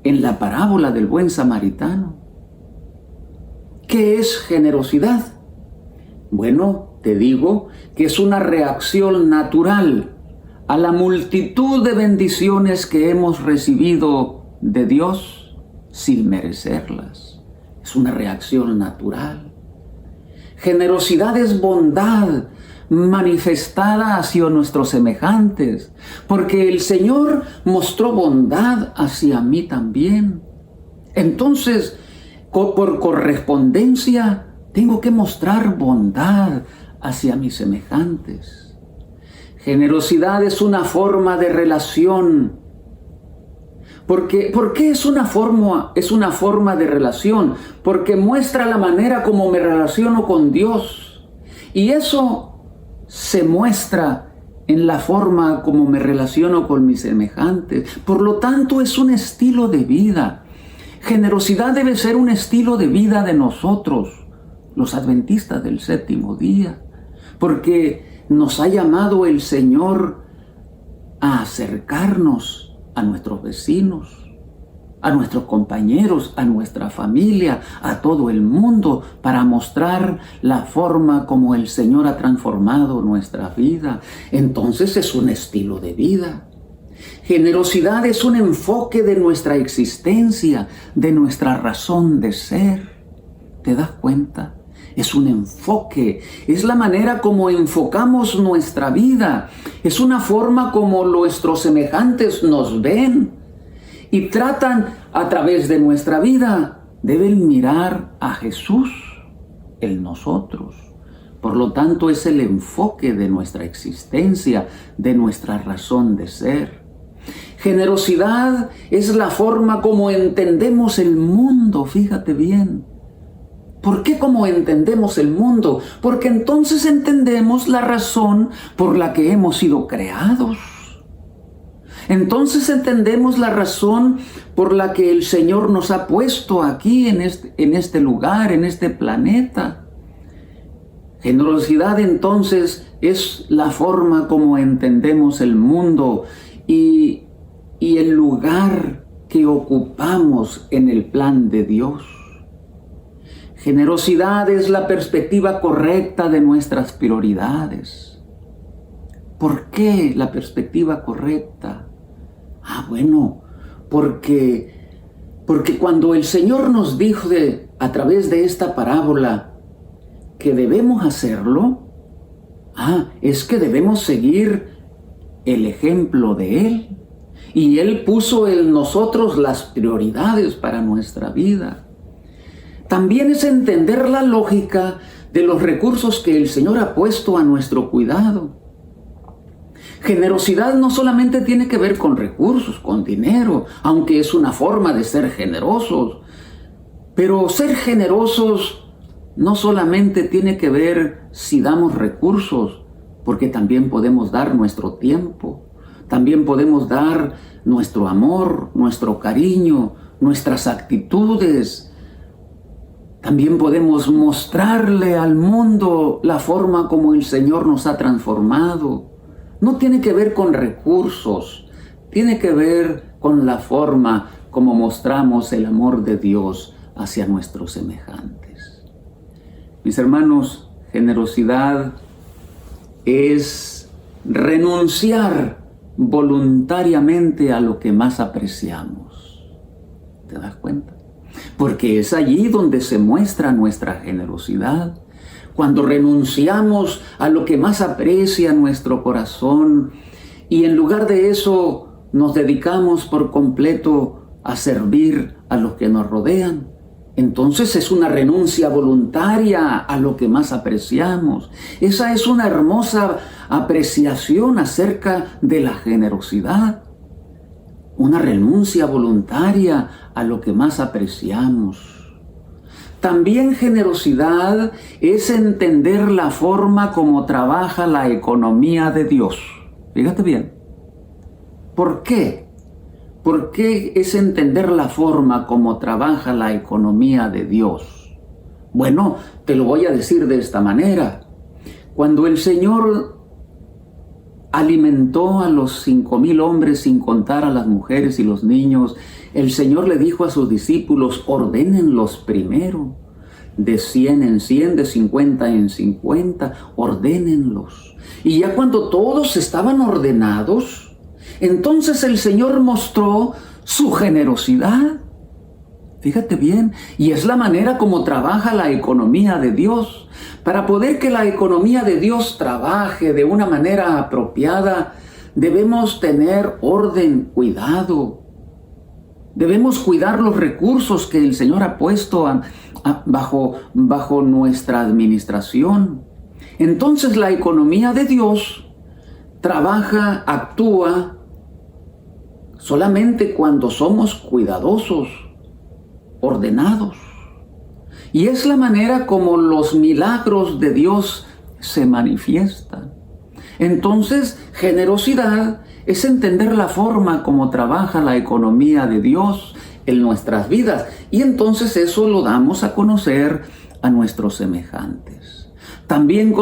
Speaker 18: en la parábola del buen samaritano. ¿Qué es generosidad? Bueno, te digo que es una reacción natural a la multitud de bendiciones que hemos recibido de Dios sin merecerlas. Es una reacción natural. Generosidad es bondad manifestada hacia nuestros semejantes, porque el Señor mostró bondad hacia mí también. Entonces, por correspondencia, tengo que mostrar bondad hacia mis semejantes. Generosidad es una forma de relación. ¿Por qué es una forma de relación? Porque muestra la manera como me relaciono con Dios. Y eso se muestra en la forma como me relaciono con mis semejantes. Por lo tanto, es un estilo de vida. Generosidad debe ser un estilo de vida de nosotros, los adventistas del séptimo día, porque nos ha llamado el Señor a acercarnos a nuestros vecinos, a nuestros compañeros, a nuestra familia, a todo el mundo, para mostrar la forma como el Señor ha transformado nuestra vida. Entonces es un estilo de vida. Generosidad es un enfoque de nuestra existencia, de nuestra razón de ser. ¿Te das cuenta? Es un enfoque, es la manera como enfocamos nuestra vida, es una forma como nuestros semejantes nos ven y tratan a través de nuestra vida. Deben mirar a Jesús, el nosotros. Por lo tanto, es el enfoque de nuestra existencia, de nuestra razón de ser. Generosidad es la forma como entendemos el mundo, fíjate bien. ¿Por qué cómo entendemos el mundo? Porque entonces entendemos la razón por la que hemos sido creados. Entonces entendemos la razón por la que el Señor nos ha puesto aquí en este lugar, en este planeta. Generosidad entonces es la forma como entendemos el mundo y el lugar que ocupamos en el plan de Dios. Generosidad es la perspectiva correcta de nuestras prioridades. ¿Por qué la perspectiva correcta? Bueno, porque cuando el Señor nos dijo a través de esta parábola que debemos hacerlo, es que debemos seguir el ejemplo de Él. Y Él puso en nosotros las prioridades para nuestra vida. También es entender la lógica de los recursos que el Señor ha puesto a nuestro cuidado. Generosidad no solamente tiene que ver con recursos, con dinero, aunque es una forma de ser generosos. Pero ser generosos no solamente tiene que ver si damos recursos, porque también podemos dar nuestro tiempo, también podemos dar nuestro amor, nuestro cariño, nuestras actitudes. También podemos mostrarle al mundo la forma como el Señor nos ha transformado. No tiene que ver con recursos, tiene que ver con la forma como mostramos el amor de Dios hacia nuestros semejantes. Mis hermanos, generosidad es renunciar voluntariamente a lo que más apreciamos. ¿Te das cuenta? Porque es allí donde se muestra nuestra generosidad. Cuando renunciamos a lo que más aprecia nuestro corazón y en lugar de eso nos dedicamos por completo a servir a los que nos rodean, entonces es una renuncia voluntaria a lo que más apreciamos. Esa es una hermosa apreciación acerca de la generosidad. Una renuncia voluntaria a lo que más apreciamos. También generosidad es entender la forma como trabaja la economía de Dios. Fíjate bien. ¿Por qué? ¿Por qué es entender la forma como trabaja la economía de Dios? Bueno, te lo voy a decir de esta manera. Cuando el Señor alimentó a los 5,000 hombres sin contar a las mujeres y los niños, el Señor le dijo a sus discípulos: ordénenlos primero, de 100 en 100, de 50 en 50, ordénenlos. Y ya cuando todos estaban ordenados, entonces el Señor mostró su generosidad. Fíjate bien, y es la manera como trabaja la economía de Dios. Para poder que la economía de Dios trabaje de una manera apropiada, debemos tener orden, cuidado. Debemos cuidar los recursos que el Señor ha puesto bajo nuestra administración. Entonces la economía de Dios trabaja, actúa solamente cuando somos cuidadosos, ordenados. Y es la manera como los milagros de Dios se manifiestan. Entonces, generosidad es entender la forma como trabaja la economía de Dios en nuestras vidas. Y entonces eso lo damos a conocer a nuestros semejantes. También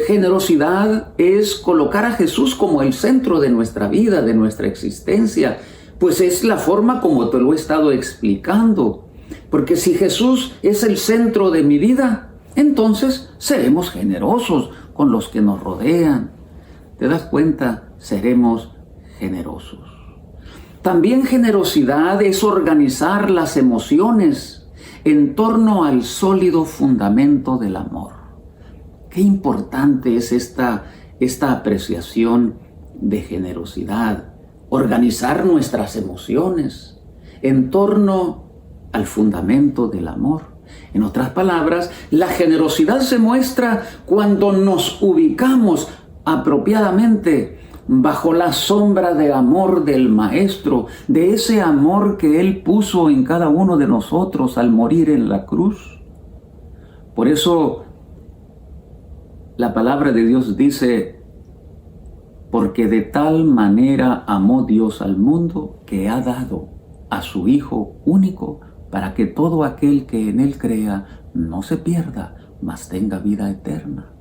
Speaker 18: generosidad es colocar a Jesús como el centro de nuestra vida, de nuestra existencia. Pues es la forma como te lo he estado explicando. Porque si Jesús es el centro de mi vida, entonces seremos generosos con los que nos rodean. ¿Te das cuenta? Seremos generosos. También generosidad es organizar las emociones en torno al sólido fundamento del amor. Qué importante es esta apreciación de generosidad. Organizar nuestras emociones en torno al fundamento del amor. En otras palabras, la generosidad se muestra cuando nos ubicamos apropiadamente bajo la sombra de amor del Maestro, de ese amor que Él puso en cada uno de nosotros al morir en la cruz. Por eso la palabra de Dios dice: porque de tal manera amó Dios al mundo que ha dado a su Hijo único, para que todo aquel que en Él crea no se pierda, mas tenga vida eterna.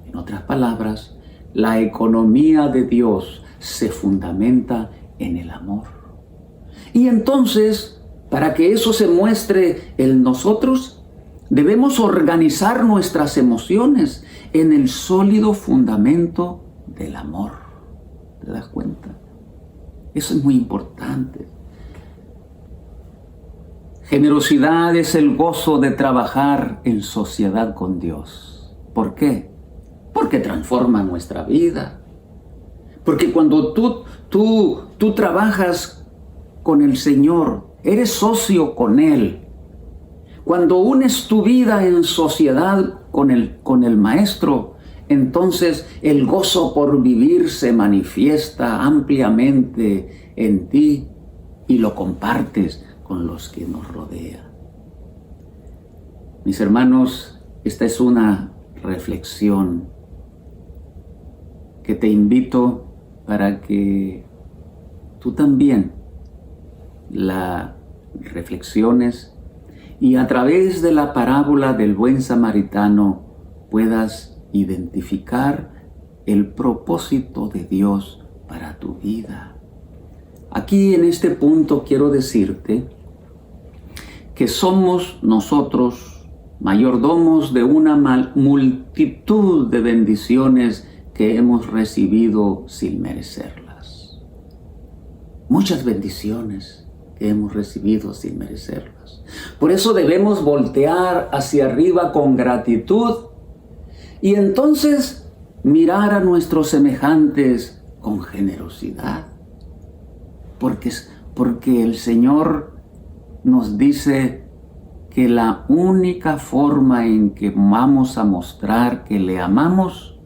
Speaker 18: En otras palabras, la economía de Dios se fundamenta en el amor. Y entonces, para que eso se muestre en nosotros, debemos organizar nuestras emociones en el sólido fundamento del amor. ¿Te das cuenta? Eso es muy importante. Generosidad es el gozo de trabajar en sociedad con Dios. ¿Por qué? Porque transforma nuestra vida. Porque cuando tú trabajas con el Señor, eres socio con Él. Cuando unes tu vida en sociedad con el Maestro, entonces el gozo por vivir se manifiesta ampliamente en ti y lo compartes con los que nos rodean. Mis hermanos, esta es una reflexión que te invito para que tú también la reflexiones y a través de la parábola del buen samaritano puedas identificar el propósito de Dios para tu vida. Aquí en este punto quiero decirte que somos nosotros mayordomos de una multitud de bendiciones que hemos recibido sin merecerlas. Muchas bendiciones que hemos recibido sin merecerlas. Por eso debemos voltear hacia arriba con gratitud y entonces mirar a nuestros semejantes con generosidad. Porque el Señor nos dice que la única forma en que vamos a mostrar que le amamos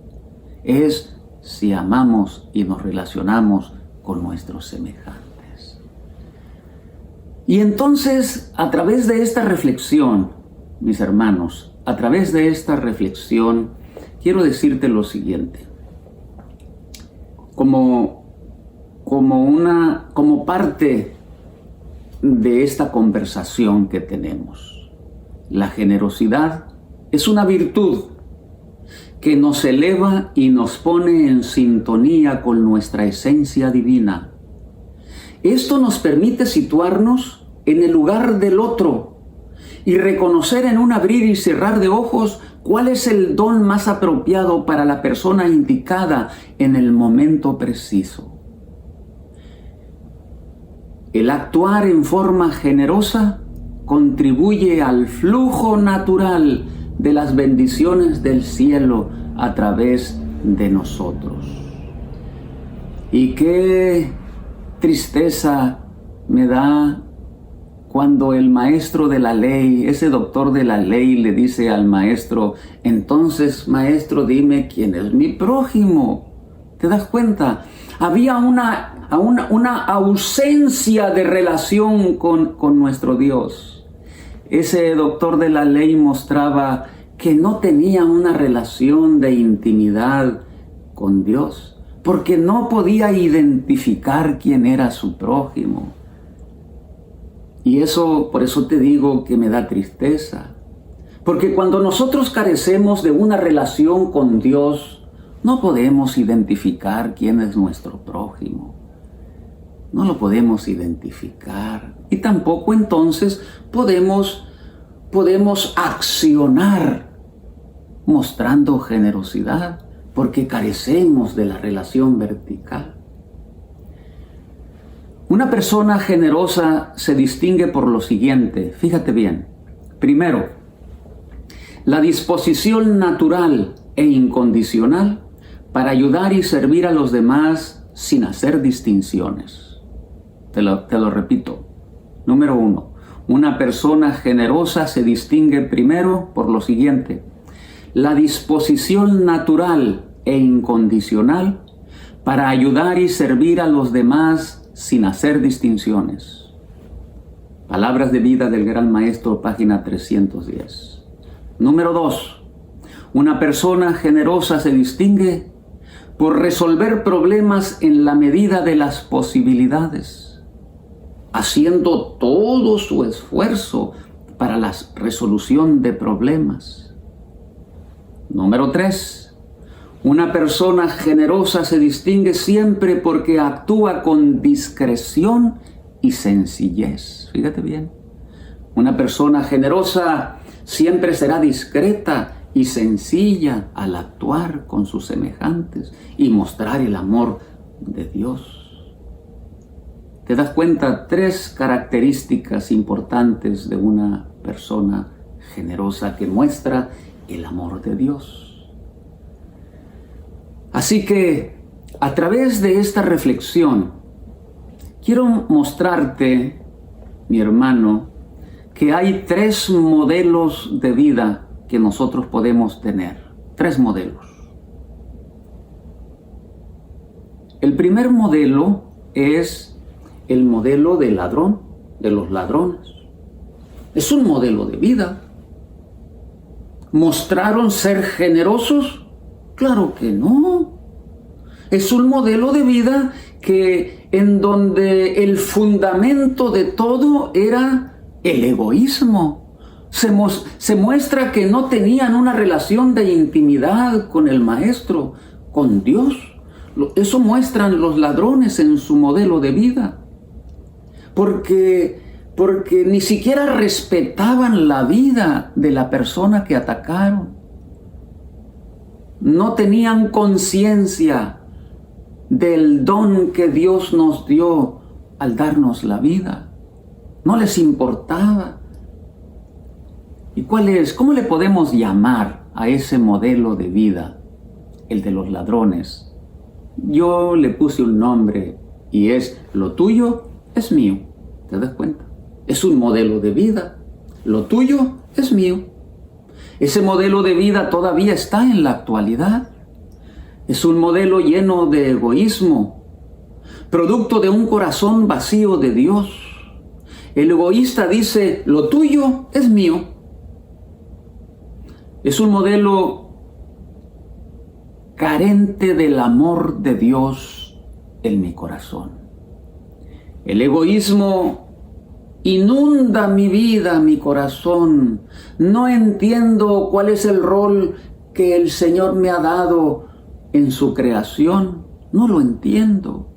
Speaker 18: es si amamos y nos relacionamos con nuestros semejantes. Y entonces, a través de esta reflexión, mis hermanos, a través de esta reflexión, quiero decirte lo siguiente. Como parte de esta conversación que tenemos, la generosidad es una virtud que nos eleva y nos pone en sintonía con nuestra esencia divina. Esto nos permite situarnos en el lugar del otro y reconocer en un abrir y cerrar de ojos cuál es el don más apropiado para la persona indicada en el momento preciso. El actuar en forma generosa contribuye al flujo natural de las bendiciones del cielo a través de nosotros. Y qué tristeza me da cuando el maestro de la ley, ese doctor de la ley, le dice al maestro: entonces, maestro, dime quién es mi prójimo. ¿Te das cuenta? Había una ausencia de relación con nuestro Dios. Ese doctor de la ley mostraba que no tenía una relación de intimidad con Dios, porque no podía identificar quién era su prójimo. Y eso, por eso te digo que me da tristeza. Porque cuando nosotros carecemos de una relación con Dios, no podemos identificar quién es nuestro prójimo. No lo podemos identificar. Y tampoco entonces podemos accionar mostrando generosidad, porque carecemos de la relación vertical. Una persona generosa se distingue por lo siguiente, fíjate bien. Primero, la disposición natural e incondicional para ayudar y servir a los demás sin hacer distinciones. Te lo repito. Número 1, una persona generosa se distingue primero por lo siguiente: la disposición natural e incondicional para ayudar y servir a los demás sin hacer distinciones. Palabras de vida del Gran Maestro, página 310. Número 2, una persona generosa se distingue por resolver problemas en la medida de las posibilidades, haciendo todo su esfuerzo para la resolución de problemas. Número 3, una persona generosa se distingue siempre porque actúa con discreción y sencillez. Fíjate bien, una persona generosa siempre será discreta y sencilla al actuar con sus semejantes y mostrar el amor de Dios. ¿Te das cuenta? 3 características importantes de una persona generosa que muestra el amor de Dios. Así que, a través de esta reflexión, quiero mostrarte, mi hermano, que hay 3 modelos de vida que nosotros podemos tener. 3 modelos. El primer modelo es el modelo del ladrón, de los ladrones. Es un modelo de vida. ¿Mostraron ser generosos? Claro que no. Es un modelo de vida en donde el fundamento de todo era el egoísmo. Se muestra que no tenían una relación de intimidad con el Maestro, con Dios. Eso muestran los ladrones en su modelo de vida. Porque ni siquiera respetaban la vida de la persona que atacaron. No tenían conciencia del don que Dios nos dio al darnos la vida. No les importaba. ¿Y cuál es? ¿Cómo le podemos llamar a ese modelo de vida? El de los ladrones. Yo le puse un nombre y es: lo tuyo es mío. ¿Te das cuenta? Es un modelo de vida. Lo tuyo es mío. Ese modelo de vida todavía está en la actualidad. Es un modelo lleno de egoísmo, producto de un corazón vacío de Dios. El egoísta dice: lo tuyo es mío. Es un modelo carente del amor de Dios en mi corazón. El egoísmo inunda mi vida, mi corazón. No entiendo cuál es el rol que el Señor me ha dado en su creación. No lo entiendo.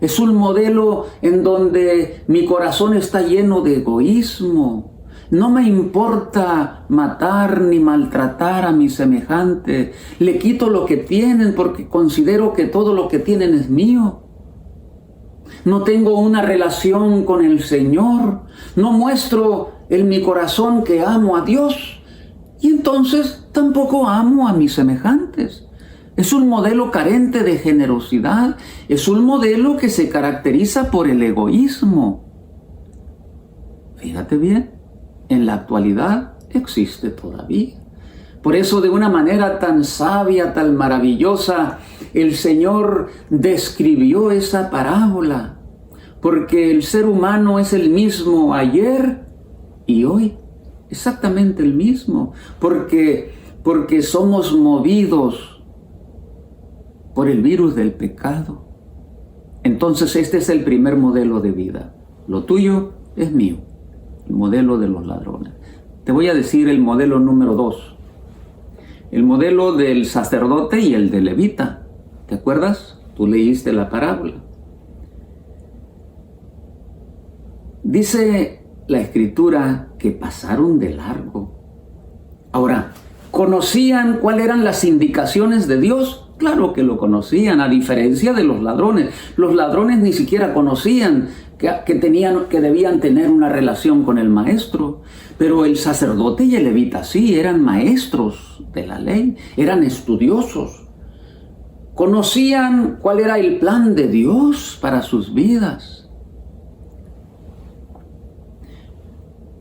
Speaker 18: Es un modelo en donde mi corazón está lleno de egoísmo. No me importa matar ni maltratar a mi semejante. Le quito lo que tienen porque considero que todo lo que tienen es mío. No tengo una relación con el Señor. No muestro en mi corazón que amo a Dios. Y entonces tampoco amo a mis semejantes. Es un modelo carente de generosidad. Es un modelo que se caracteriza por el egoísmo. Fíjate bien, en la actualidad existe todavía. Por eso, de una manera tan sabia, tan maravillosa, el Señor describió esa parábola, porque el ser humano es el mismo ayer y hoy, exactamente el mismo, porque somos movidos por el virus del pecado. Entonces este es el primer modelo de vida. Lo tuyo es mío, el modelo de los ladrones. Te voy a decir el modelo número 2, el modelo del sacerdote y el del levita. ¿Te acuerdas? Tú leíste la parábola. Dice la Escritura que pasaron de largo. Ahora, ¿conocían cuáles eran las indicaciones de Dios? Claro que lo conocían, a diferencia de los ladrones. Los ladrones ni siquiera conocían que debían tener una relación con el maestro. Pero el sacerdote y el levita sí, eran maestros de la ley, eran estudiosos. Conocían cuál era el plan de Dios para sus vidas.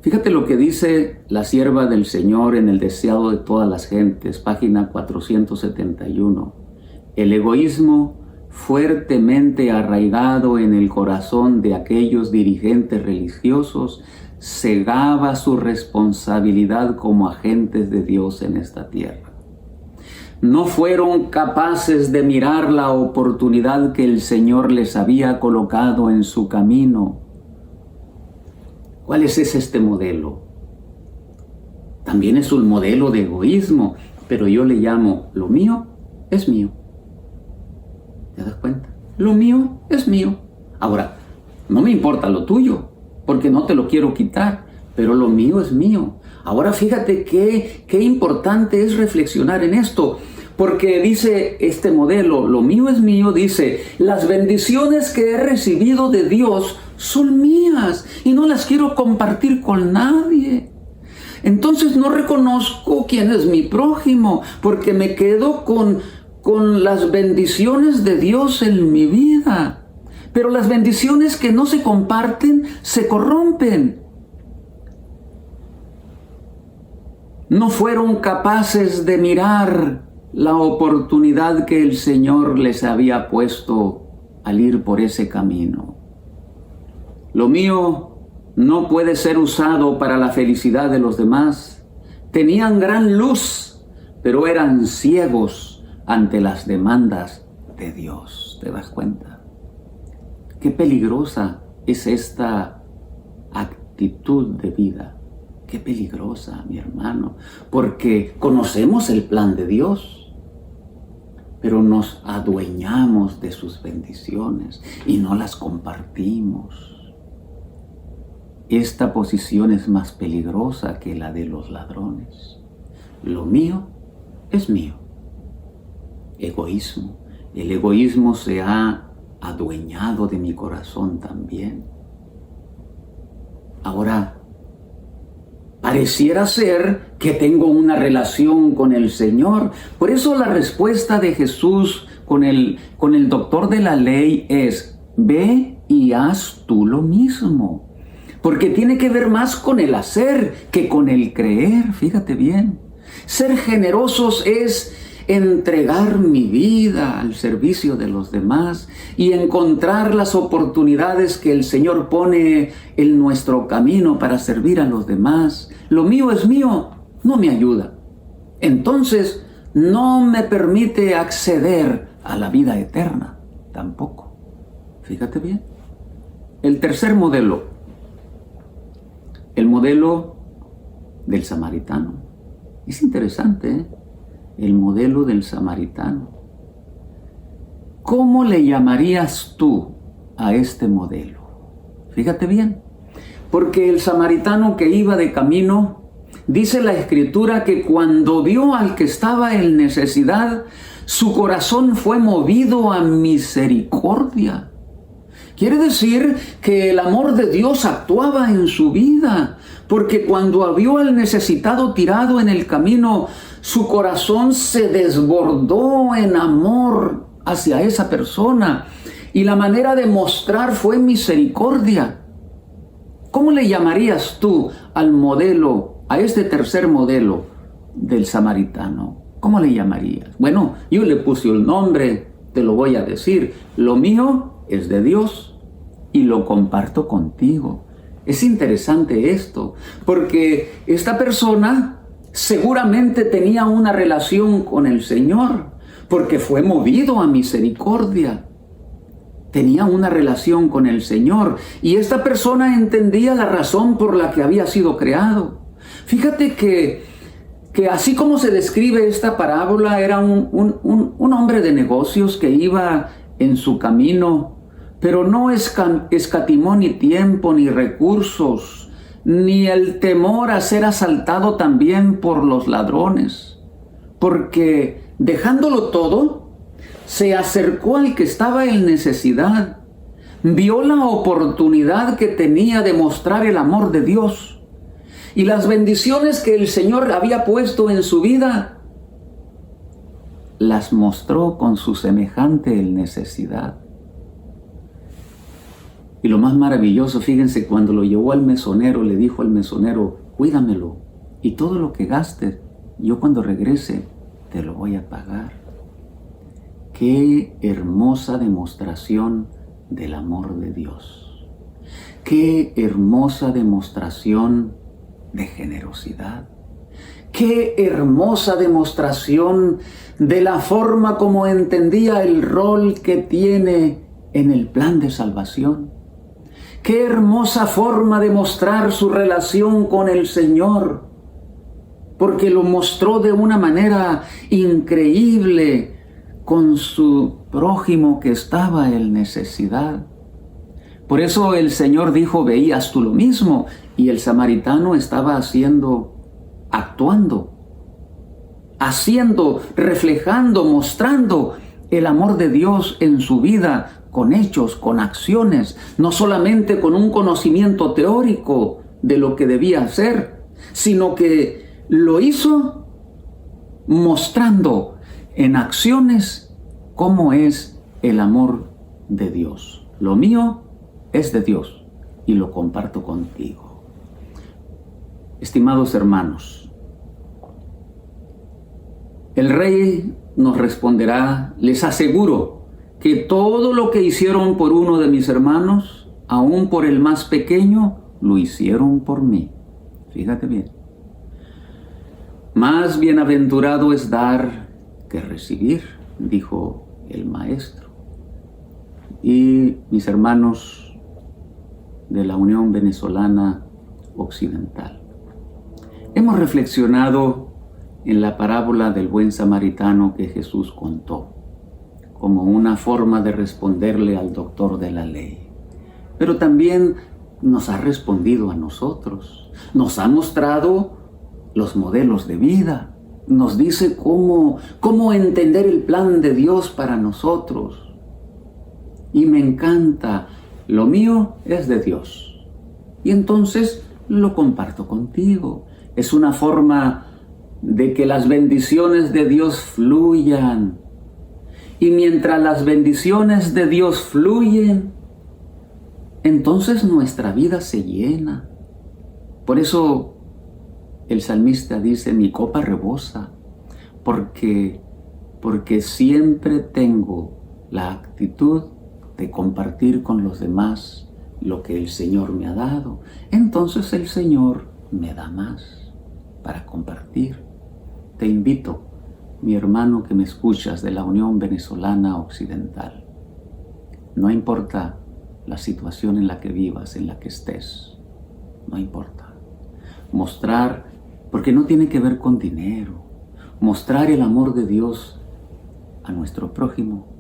Speaker 18: Fíjate lo que dice la sierva del Señor en El deseado de todas las gentes, página 471. El egoísmo fuertemente arraigado en el corazón de aquellos dirigentes religiosos cegaba su responsabilidad como agentes de Dios en esta tierra. No fueron capaces de mirar la oportunidad que el Señor les había colocado en su camino. ¿Cuál es este modelo? También es un modelo de egoísmo, pero yo le llamo: lo mío es mío. ¿Te das cuenta? Lo mío es mío. Ahora, no me importa lo tuyo, porque no te lo quiero quitar, pero lo mío es mío. Ahora fíjate qué importante es reflexionar en esto, porque dice este modelo: lo mío es mío, dice, las bendiciones que he recibido de Dios son mías y no las quiero compartir con nadie. Entonces no reconozco quién es mi prójimo, porque me quedo con las bendiciones de Dios en mi vida. Pero las bendiciones que no se comparten se corrompen. No fueron capaces de mirar la oportunidad que el Señor les había puesto al ir por ese camino. Lo mío no puede ser usado para la felicidad de los demás. Tenían gran luz, pero eran ciegos ante las demandas de Dios. ¿Te das cuenta? Qué peligrosa es esta actitud de vida. Qué peligrosa, mi hermano, porque conocemos el plan de Dios, pero nos adueñamos de sus bendiciones y no las compartimos. Esta posición es más peligrosa que la de los ladrones. Lo mío es mío. Egoísmo. El egoísmo se ha adueñado de mi corazón también. Ahora, pareciera ser que tengo una relación con el Señor. Por eso la respuesta de Jesús con el doctor de la ley es: ve y haz tú lo mismo. Porque tiene que ver más con el hacer que con el creer. Fíjate bien. Ser generosos es entregar mi vida al servicio de los demás y encontrar las oportunidades que el Señor pone en nuestro camino para servir a los demás. Lo mío es mío, no me ayuda. Entonces, no me permite acceder a la vida eterna, tampoco. Fíjate bien. El tercer modelo, el modelo del samaritano. Es interesante, ¿eh? El modelo del samaritano. ¿Cómo le llamarías tú a este modelo? Fíjate bien, porque el samaritano que iba de camino, dice la Escritura que cuando vio al que estaba en necesidad, su corazón fue movido a misericordia. Quiere decir que el amor de Dios actuaba en su vida, porque cuando vio al necesitado tirado en el camino, su corazón se desbordó en amor hacia esa persona, y la manera de mostrar fue misericordia. ¿Cómo le llamarías tú al modelo, a este tercer modelo del samaritano? ¿Cómo le llamarías? Bueno, yo le puse el nombre te lo voy a decir. Lo mío es de Dios y lo comparto contigo. Es interesante esto, porque esta persona seguramente tenía una relación con el Señor, porque fue movido a misericordia. Tenía una relación con el Señor y esta persona entendía la razón por la que había sido creado. Fíjate que así como se describe esta parábola, era un hombre de negocios que iba en su camino, pero no escatimó ni tiempo ni recursos, ni el temor a ser asaltado también por los ladrones, porque dejándolo todo, se acercó al que estaba en necesidad, vio la oportunidad que tenía de mostrar el amor de Dios y las bendiciones que el Señor había puesto en su vida, las mostró con su semejante en necesidad. Y lo más maravilloso, fíjense, cuando lo llevó al mesonero, le dijo al mesonero: cuídamelo, y todo lo que gastes, yo cuando regrese te lo voy a pagar. Qué hermosa demostración del amor de Dios. Qué hermosa demostración de generosidad. Qué hermosa demostración de la forma como entendía el rol que tiene en el plan de salvación. Qué hermosa forma de mostrar su relación con el Señor, porque lo mostró de una manera increíble con su prójimo que estaba en necesidad. Por eso el Señor dijo: veías tú lo mismo, y el samaritano estaba actuando, reflejando, mostrando el amor de Dios en su vida, con hechos, con acciones, no solamente con un conocimiento teórico de lo que debía hacer, sino que lo hizo mostrando en acciones cómo es el amor de Dios. Lo mío es de Dios y lo comparto contigo. Estimados hermanos, el Rey nos responderá: les aseguro que todo lo que hicieron por uno de mis hermanos, aun por el más pequeño, lo hicieron por mí. Fíjate bien. Más bienaventurado es dar que recibir, dijo el Maestro. Y mis hermanos de la Unión Venezolana Occidental, hemos reflexionado en la parábola del buen samaritano que Jesús contó como una forma de responderle al doctor de la ley. Pero también nos ha respondido a nosotros, nos ha mostrado los modelos de vida, nos dice cómo entender el plan de Dios para nosotros. Y me encanta, lo mío es de Dios. Y entonces lo comparto contigo. Es una forma de que las bendiciones de Dios fluyan. Y mientras las bendiciones de Dios fluyen, entonces nuestra vida se llena. Por eso el salmista dice: mi copa rebosa, porque siempre tengo la actitud de compartir con los demás lo que el Señor me ha dado. Entonces el Señor me da más para compartir. Te invito, mi hermano que me escuchas de la Unión Venezolana Occidental, no importa la situación en la que vivas, en la que estés, no importa. Mostrar, porque no tiene que ver con dinero, mostrar el amor de Dios a nuestro prójimo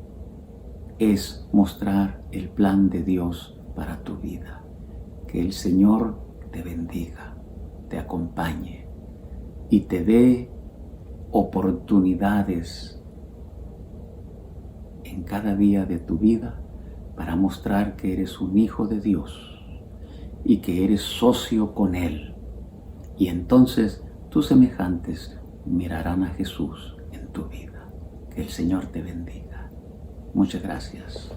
Speaker 18: es mostrar el plan de Dios para tu vida. Que el Señor te bendiga, te acompañe y te dé oportunidades en cada día de tu vida para mostrar que eres un hijo de Dios y que eres socio con Él. Y entonces tus semejantes mirarán a Jesús en tu vida. Que el Señor te bendiga. Muchas gracias.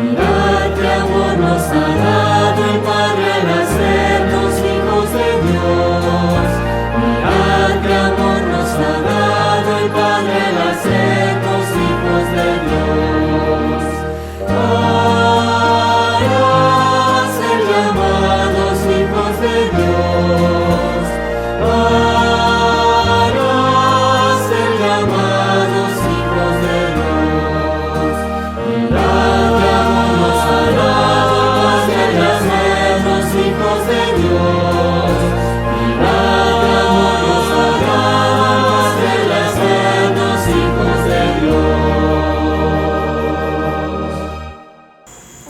Speaker 17: Mirad qué amor nos ha dado el Padre al hacernos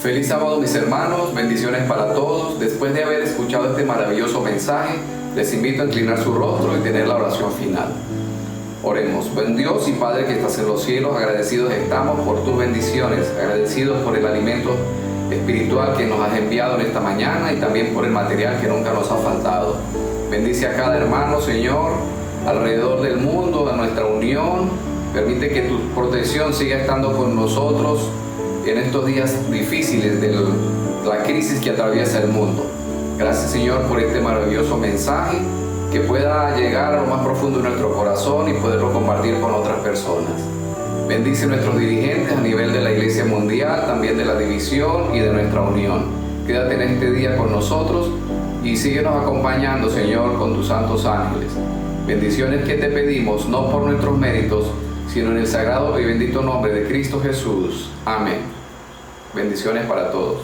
Speaker 19: Feliz sábado, mis hermanos, bendiciones para todos. Después de haber escuchado este maravilloso mensaje, les invito a inclinar su rostro y tener la oración final. Oremos. Buen Dios y Padre que estás en los cielos, agradecidos estamos por tus bendiciones, agradecidos por el alimento espiritual que nos has enviado en esta mañana y también por el material que nunca nos ha faltado. Bendice a cada hermano, Señor, alrededor del mundo, a nuestra unión. Permite que tu protección siga estando con nosotros en estos días difíciles de la crisis que atraviesa el mundo. Gracias, Señor, por este maravilloso mensaje, que pueda llegar a lo más profundo de nuestro corazón y poderlo compartir con otras personas. Bendice a nuestros dirigentes a nivel de la Iglesia Mundial, también de la división y de nuestra unión. Quédate en este día con nosotros y síguenos acompañando, Señor, con tus santos ángeles. Bendiciones que te pedimos, no por nuestros méritos, sino en el sagrado y bendito nombre de Cristo Jesús. Amén. Bendiciones para todos.